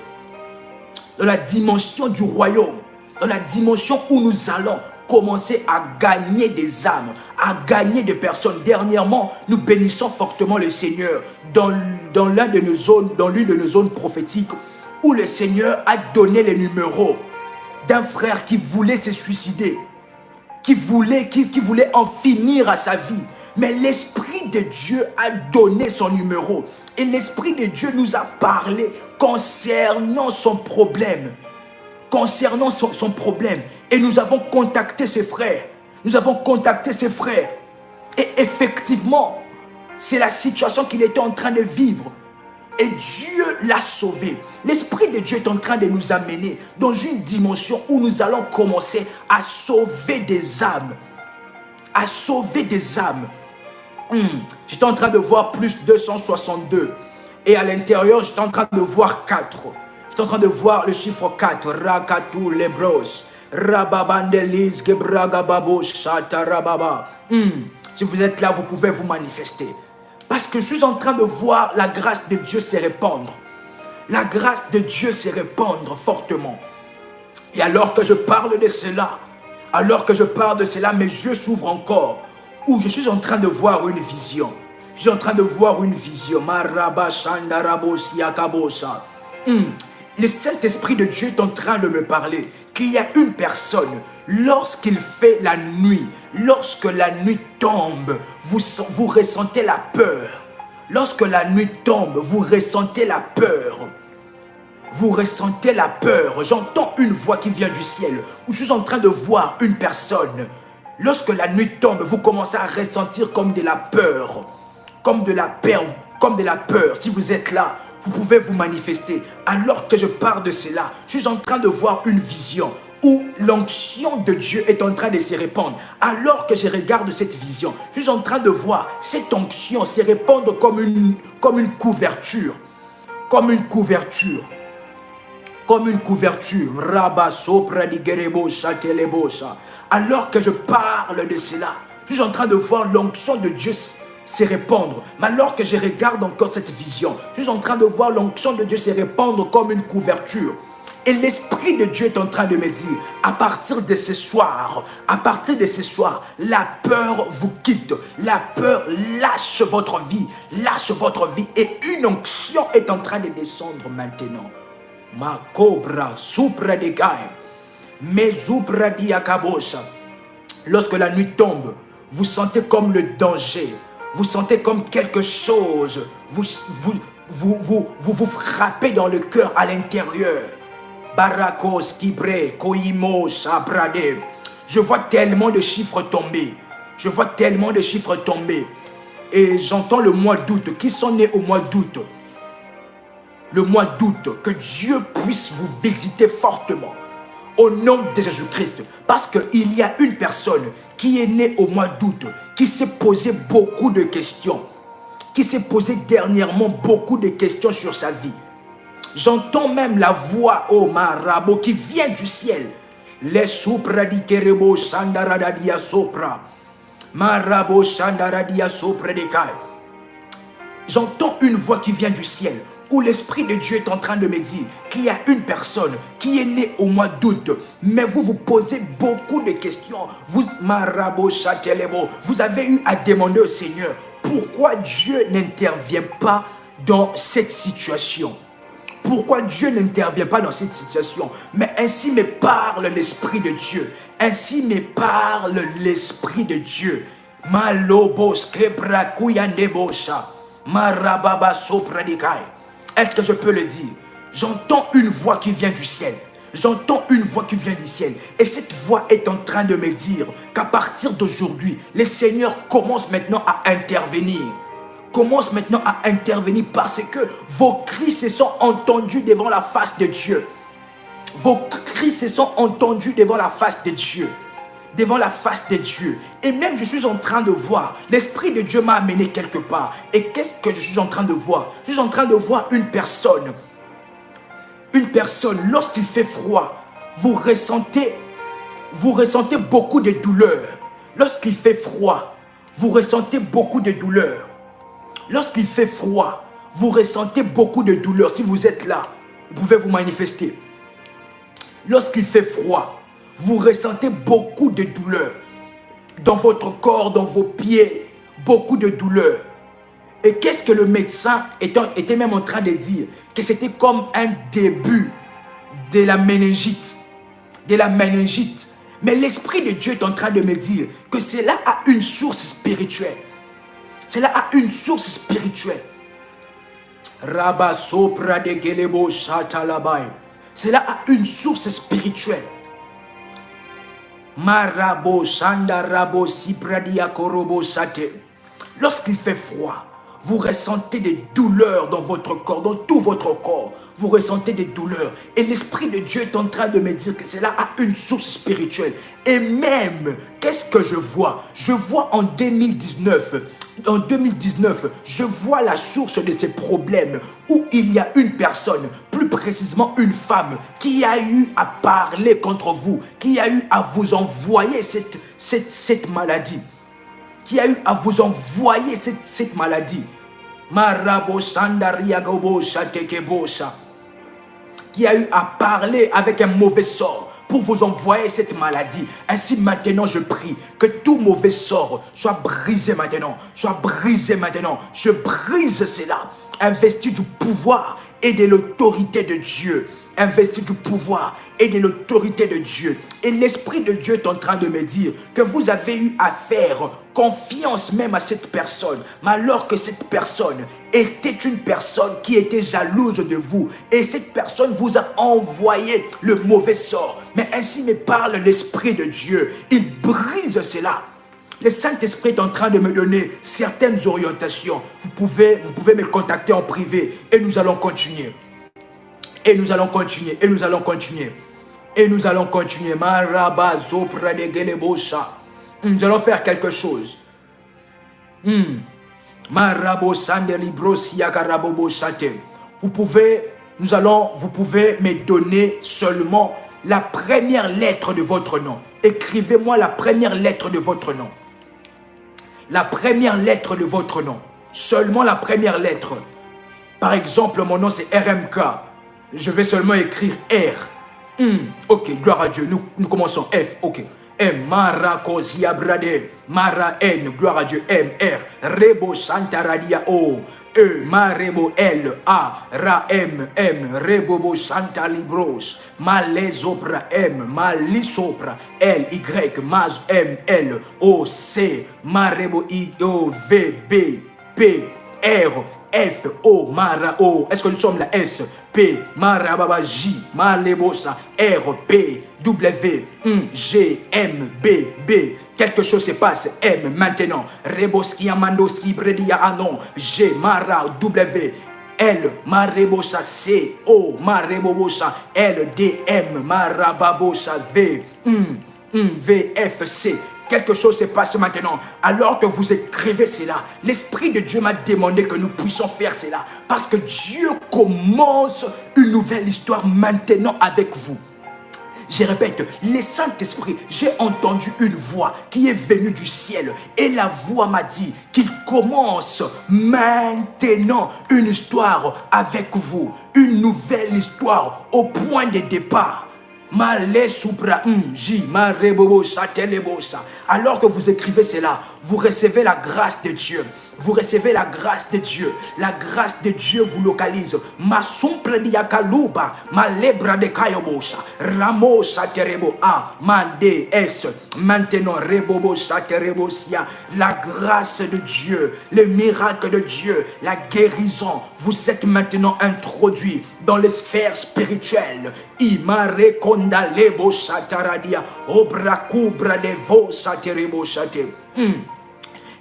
Dans la dimension du royaume, dans la dimension où nous allons commencer à gagner des âmes, à gagner des personnes. Dernièrement, nous bénissons fortement le Seigneur dans l'une de nos zones prophétiques où le Seigneur a donné les numéros d'un frère qui voulait se suicider, qui voulait en finir à sa vie. Mais l'Esprit de Dieu a donné son numéro. Et l'Esprit de Dieu nous a parlé concernant son problème. Concernant son problème. Et nous avons contacté ses frères. Nous avons contacté ses frères. Et effectivement, c'est la situation qu'il était en train de vivre. Et Dieu l'a sauvé. L'Esprit de Dieu est en train de nous amener dans une dimension où nous allons commencer à sauver des âmes. À sauver des âmes. J'étais en train de voir plus 262. Et à l'intérieur, j'étais en train de voir 4. J'étais en train de voir le chiffre 4. Rakatou lebros. Rababandelis gebragababo shatarababa. Si vous êtes là, vous pouvez vous manifester. Parce que je suis en train de voir la grâce de Dieu se répandre. La grâce de Dieu se répandre fortement. Et alors que je parle de cela, mes yeux s'ouvrent encore. Où je suis en train de voir une vision. Je suis en train de voir une vision. Maraba Shandarabosi Akabosa. Le Saint-Esprit de Dieu est en train de me parler qu'il y a une personne, lorsqu'il fait la nuit, lorsque la nuit tombe, vous ressentez la peur. Lorsque la nuit tombe, vous ressentez la peur. Vous ressentez la peur. J'entends une voix qui vient du ciel, où je suis en train de voir une personne. Lorsque la nuit tombe, vous commencez à ressentir comme de la peur. Comme de la peur. Si vous êtes là, vous pouvez vous manifester. Alors que je parle de cela, je suis en train de voir une vision où l'onction de Dieu est en train de se répandre. Alors que je regarde cette vision, je suis en train de voir cette onction se répandre comme une couverture. Comme une couverture. Comme une couverture. Alors que je parle de cela, je suis en train de voir l'onction de Dieu se répandre. Mais alors que je regarde encore cette vision, je suis en train de voir l'onction de Dieu se répandre comme une couverture. Et l'Esprit de Dieu est en train de me dire, à partir de ce soir, la peur vous quitte. La peur lâche votre vie. Et une onction est en train de descendre maintenant. Ma cobra supra de gaï. Mais supra diakabosha. Lorsque la nuit tombe, vous sentez comme le danger. Vous sentez comme quelque chose. Vous frappez dans le cœur à l'intérieur. Barakos, Kibre, Koimo, Shabrade. Je vois tellement de chiffres tomber. Et j'entends le mois d'août. Qui sont nés au mois d'août? Le mois d'août. Que Dieu puisse vous visiter fortement. Au nom de Jésus-Christ. Parce qu'il y a une personne qui est née au mois d'août. Qui s'est posé beaucoup de questions. Qui s'est posé dernièrement beaucoup de questions sur sa vie. J'entends même la voix, oh Marabo, qui vient du ciel. Les supra di kerebo shandaradia sopra. Marabo shandaradia sopra de kai. J'entends une voix qui vient du ciel, où l'Esprit de Dieu est en train de me dire qu'il y a une personne qui est née au mois d'août. Mais vous posez beaucoup de questions. Vous, Marabo Chatelebo, vous avez eu à demander au Seigneur pourquoi Dieu n'intervient pas dans cette situation. Pourquoi Dieu n'intervient pas dans cette situation? Mais ainsi me parle l'Esprit de Dieu. Ainsi me parle l'Esprit de Dieu. Malobos kebra kuyandebosha. Marababa sopradikai. Est-ce que je peux le dire? J'entends une voix qui vient du ciel. J'entends une voix qui vient du ciel. Et cette voix est en train de me dire qu'à partir d'aujourd'hui, le Seigneur commence maintenant à intervenir. Commence maintenant à intervenir parce que vos cris se sont entendus devant la face de Dieu. Vos cris se sont entendus devant la face de Dieu. Devant la face de Dieu. Et même je suis en train de voir, l'Esprit de Dieu m'a amené quelque part. Et qu'est-ce que je suis en train de voir? Je suis en train de voir une personne. Une personne, lorsqu'il fait froid, vous ressentez beaucoup de douleur. Lorsqu'il fait froid, vous ressentez beaucoup de douleur. Lorsqu'il fait froid, vous ressentez beaucoup de douleur. Si vous êtes là, vous pouvez vous manifester. Lorsqu'il fait froid, vous ressentez beaucoup de douleur. Dans votre corps, dans vos pieds, beaucoup de douleur. Et qu'est-ce que le médecin était même en train de dire? Que c'était comme un début de la méningite. De la méningite. Mais l'Esprit de Dieu est en train de me dire que cela a une source spirituelle. Cela a une source spirituelle. Rabba sopra de gelebo chatalabai. Cela a une source spirituelle. Marabo shandarabo sipradia korobo sate. Lorsqu'il fait froid, vous ressentez des douleurs dans votre corps, dans tout votre corps. Vous ressentez des douleurs. Et l'Esprit de Dieu est en train de me dire que cela a une source spirituelle. Et même, qu'est-ce que je vois? Je vois en 2019, je vois la source de ces problèmes où il y a une personne, plus précisément une femme, qui a eu à parler contre vous, qui a eu à vous envoyer cette maladie. Qui a eu à vous envoyer cette maladie. Qui a eu à parler avec un mauvais sort pour vous envoyer cette maladie. Ainsi maintenant je prie que tout mauvais sort soit brisé maintenant. Soit brisé maintenant. Je brise cela. Investi du pouvoir et de l'autorité de Dieu. Investi du pouvoir et de l'autorité de Dieu. Et l'Esprit de Dieu est en train de me dire que vous avez eu à faire confiance même à cette personne. Mais alors que cette personne était une personne qui était jalouse de vous. Et cette personne vous a envoyé le mauvais sort. Mais ainsi me parle l'Esprit de Dieu. Il brise cela. Le Saint-Esprit est en train de me donner certaines orientations. Vous pouvez me contacter en privé et nous allons continuer. Et nous allons continuer. Et nous allons continuer. Et nous allons continuer. Nous allons faire quelque chose. Vous pouvez me donner seulement la première lettre de votre nom. Écrivez-moi la première lettre de votre nom. La première lettre de votre nom. Seulement la première lettre. Par exemple, mon nom c'est RMK. Je vais seulement écrire R. Ok, gloire à Dieu. Nous commençons F. Ok. M. Mara Kozia Brade. Mara N. Gloire à Dieu. M. R. Rebo Santaradia O. E. Marebo L. A. Ra M. M. Rebobo Santa Libros. Malesopra M. Malisopra L. Y. Maz M. L. O. C. Marebo I. O. V. B. P. R. F. O. Mara O. Est-ce que nous sommes la S? P. Mara Baba J. Malebosa. R. P. W. G. M. B. B. Quelque chose se passe. M. Maintenant. Reboski Amandoski Bredia Anon. G. Mara W. L. Marebosa C. O. Marebosa L. D. M. Marababosa V. V. F. C. Quelque chose se passe maintenant. Alors que vous écrivez cela, l'Esprit de Dieu m'a demandé que nous puissions faire cela. Parce que Dieu commence une nouvelle histoire maintenant avec vous. Je répète, le Saint-Esprit, j'ai entendu une voix qui est venue du ciel. Et la voix m'a dit qu'il commence maintenant une histoire avec vous. Une nouvelle histoire au point de départ. Alors que vous écrivez cela, vous recevez la grâce de Dieu. Vous recevez la grâce de Dieu. La grâce de Dieu vous localise. Ma sompre diakaluba, ma lebra de kayobosa, ramo saterebo a, mande s. Maintenant, rebobo saterebosia, la grâce de Dieu, le miracle de Dieu, la guérison. Vous êtes maintenant introduit dans les sphères spirituelles. Imare kondalebo sataradia, obrakubra de vo saterebo sate.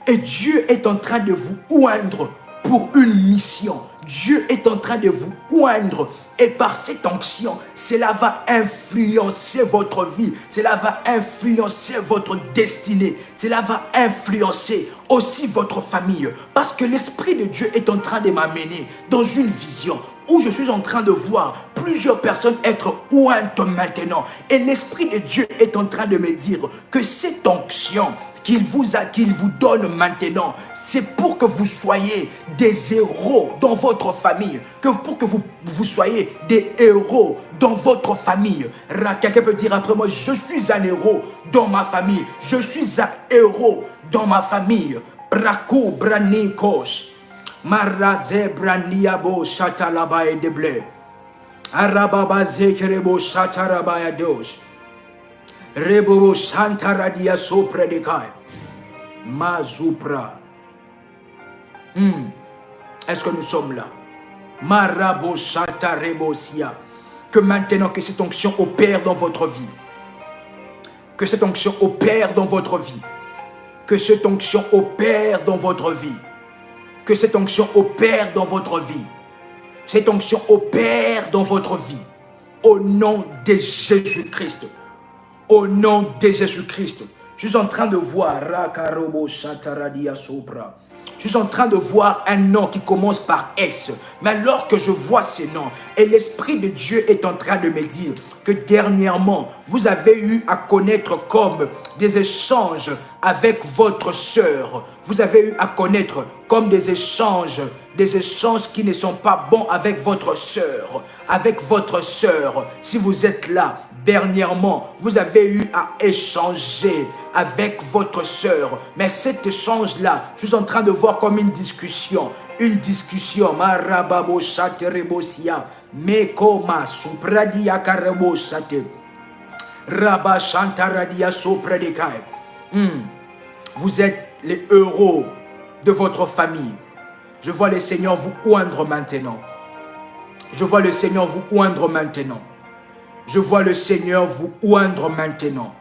Et Dieu est en train de vous oindre pour une mission. Dieu est en train de vous oindre. Et par cette onction, cela va influencer votre vie. Cela va influencer votre destinée. Cela va influencer aussi votre famille. Parce que l'Esprit de Dieu est en train de m'amener dans une vision où je suis en train de voir plusieurs personnes être ointes maintenant. Et l'Esprit de Dieu est en train de me dire que cette onction qu'il vous donne maintenant, c'est pour que vous soyez des héros dans votre famille, pour que vous soyez des héros dans votre famille. Quelqu'un peut dire après moi, je suis un héros dans ma famille, je suis un héros dans ma famille. Brakou Branikos. Marazebraniabo Shatalaba de Ble. Arababa Zekerebo Shatarabaya Dos. Rebobo Shantaradia Sopra de Kai. Mazupra. Est-ce que nous sommes là? Marabo Shatarebosia. Que maintenant que cette onction opère dans votre vie. Que cette onction opère dans votre vie. Que cette onction opère dans votre vie. Que cette onction opère dans votre vie. Cette onction opère dans votre vie. Au nom de Jésus-Christ. Au nom de Jésus-Christ. Je suis en train de voir Rakarobo Shataradia Sopra. Je suis en train de voir un nom qui commence par S. Mais alors que je vois ces noms, et l'Esprit de Dieu est en train de me dire que dernièrement, vous avez eu à connaître comme des échanges avec votre sœur. Vous avez eu à connaître comme des échanges qui ne sont pas bons avec votre sœur. Avec votre sœur, si vous êtes là, dernièrement, vous avez eu à échanger avec votre sœur. Mais cet échange-là, je suis en train de voir comme une discussion. Une discussion. Marababo shaterebosia. Mekoma supradia karebo shate. Rabba shantaradia sopradikai. Vous êtes les héros de votre famille. Je vois le Seigneur vous oindre maintenant. Je vois le Seigneur vous oindre maintenant. Je vois le Seigneur vous oindre maintenant.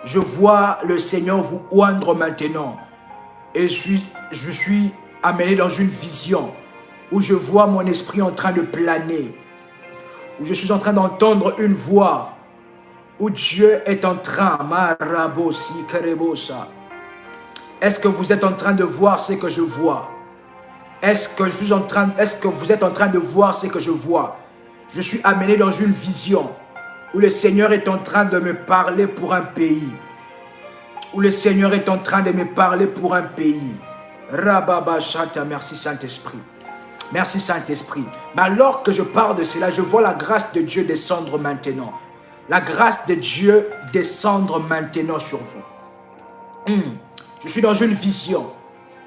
Je vois le Seigneur vous oindre maintenant. Et je suis amené dans une vision où je vois mon esprit en train de planer. Où je suis en train d'entendre une voix. Où Dieu est en train. Est-ce que vous êtes en train de voir ce que je vois? Est-ce que vous êtes en train de voir ce que je vois? Je suis amené dans une vision où le Seigneur est en train de me parler pour un pays. Où le Seigneur est en train de me parler pour un pays. Rababa Shata, merci Saint-Esprit. Merci Saint-Esprit. Mais alors que je parle de cela, je vois la grâce de Dieu descendre maintenant. La grâce de Dieu descendre maintenant sur vous. Je suis dans une vision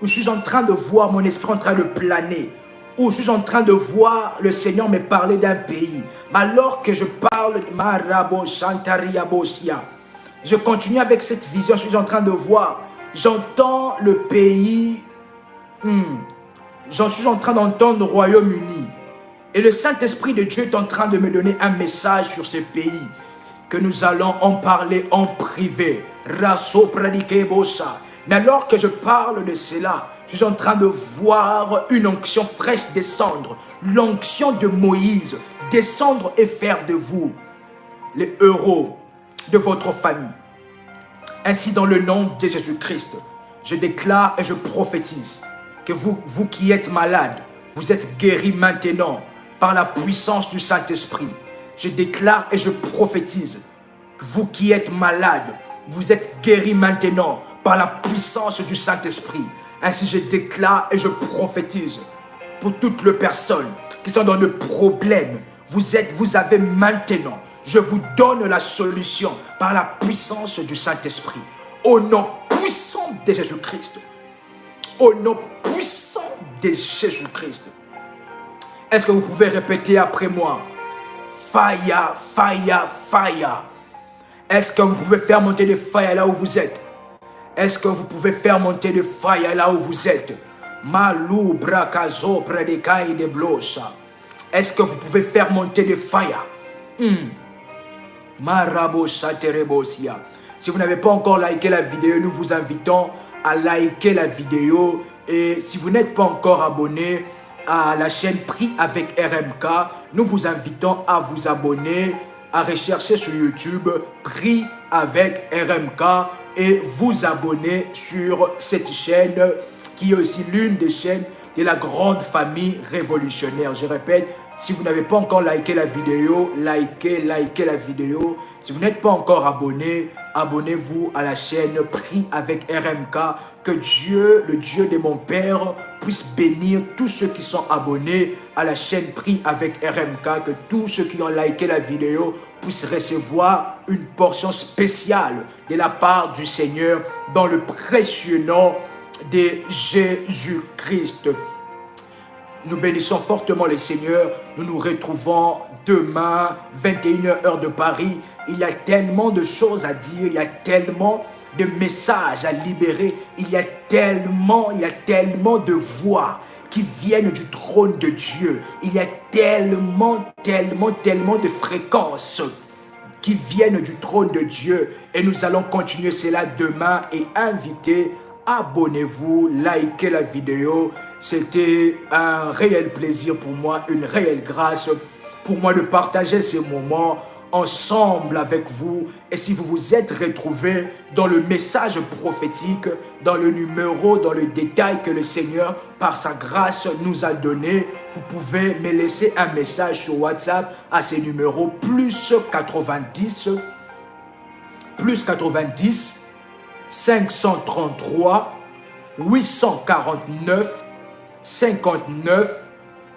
où je suis en train de voir mon esprit en train de planer. Où je suis en train de voir le Seigneur me parler d'un pays. Mais alors que je parle de Marabo Shantariabosia, je continue avec cette vision, je suis en train de voir. J'entends le pays. J'en suis en train d'entendre le Royaume-Uni. Et le Saint-Esprit de Dieu est en train de me donner un message sur ce pays. Que nous allons en parler en privé. Rasso Pradikebosa. Mais alors que je parle de cela, je suis en train de voir une onction fraîche descendre. L'onction de Moïse descendre et faire de vous les héros de votre famille. Ainsi, dans le nom de Jésus-Christ, je déclare et je prophétise que vous qui êtes malades, vous êtes guéris maintenant par la puissance du Saint-Esprit. Je déclare et je prophétise que vous qui êtes malades, vous êtes guéris maintenant par la puissance du Saint-Esprit. Ainsi, je déclare et je prophétise pour toutes les personnes qui sont dans le problème. Vous avez maintenant, je vous donne la solution par la puissance du Saint-Esprit. Au nom puissant de Jésus-Christ. Au nom puissant de Jésus-Christ. Est-ce que vous pouvez répéter après moi? Fire, fire, fire. Est-ce que vous pouvez faire monter le fire là où vous êtes? Est-ce que vous pouvez faire monter le fire là où vous êtes? Malou brakazo predekai de blocha. Est-ce que vous pouvez faire monter le fire? Marabo chaterebosia. Si vous n'avez pas encore liké la vidéo, nous vous invitons à liker la vidéo. Et si vous n'êtes pas encore abonné à la chaîne Prie avec RMK, nous vous invitons à vous abonner, à rechercher sur YouTube Prie avec RMK et vous abonner sur cette chaîne qui est aussi l'une des chaînes de la grande famille révolutionnaire. Je répète, si vous n'avez pas encore liké la vidéo, likez la vidéo. Si vous n'êtes pas encore abonné, abonnez-vous à la chaîne Prie avec RMK. Que Dieu, le Dieu de mon Père, puisse bénir tous ceux qui sont abonnés à la chaîne Prie avec RMK. Que tous ceux qui ont liké la vidéo puissent recevoir une portion spéciale de la part du Seigneur dans le précieux nom de Jésus-Christ. Nous bénissons fortement le Seigneur. Nous nous retrouvons demain, 21h heure de Paris. Il y a tellement de choses à dire, il y a tellement de messages à libérer. Il y a tellement de voix qui viennent du trône de Dieu. Il y a tellement de fréquences qui viennent du trône de Dieu. Et nous allons continuer cela demain et inviter, abonnez-vous, likez la vidéo. C'était un réel plaisir pour moi, une réelle grâce pour moi de partager ces moments ensemble avec vous. Et si vous vous êtes retrouvés dans le message prophétique, dans le numéro, dans le détail que le Seigneur, par sa grâce, nous a donné, vous pouvez me laisser un message sur WhatsApp à ces numéros plus 90 533 849 59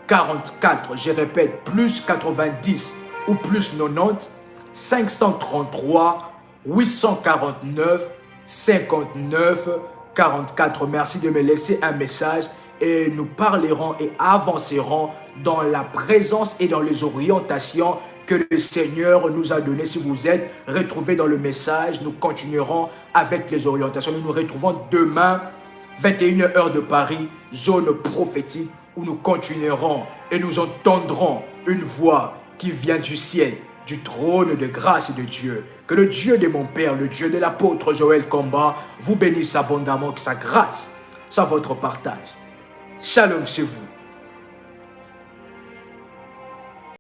44. Je répète, plus 90 ou plus 90 533 849 59 44. Merci de me laisser un message et nous parlerons et avancerons dans la présence et dans les orientations que le Seigneur nous a données. Si vous êtes retrouvés dans le message, nous continuerons avec les orientations. Nous nous retrouvons demain, 21h heure de Paris, zone prophétique, où nous continuerons et nous entendrons une voix qui vient du ciel, du trône de grâce et de Dieu. Que le Dieu de mon Père, le Dieu de l'apôtre Joël Combat, vous bénisse abondamment, que sa grâce soit votre partage. Shalom chez vous.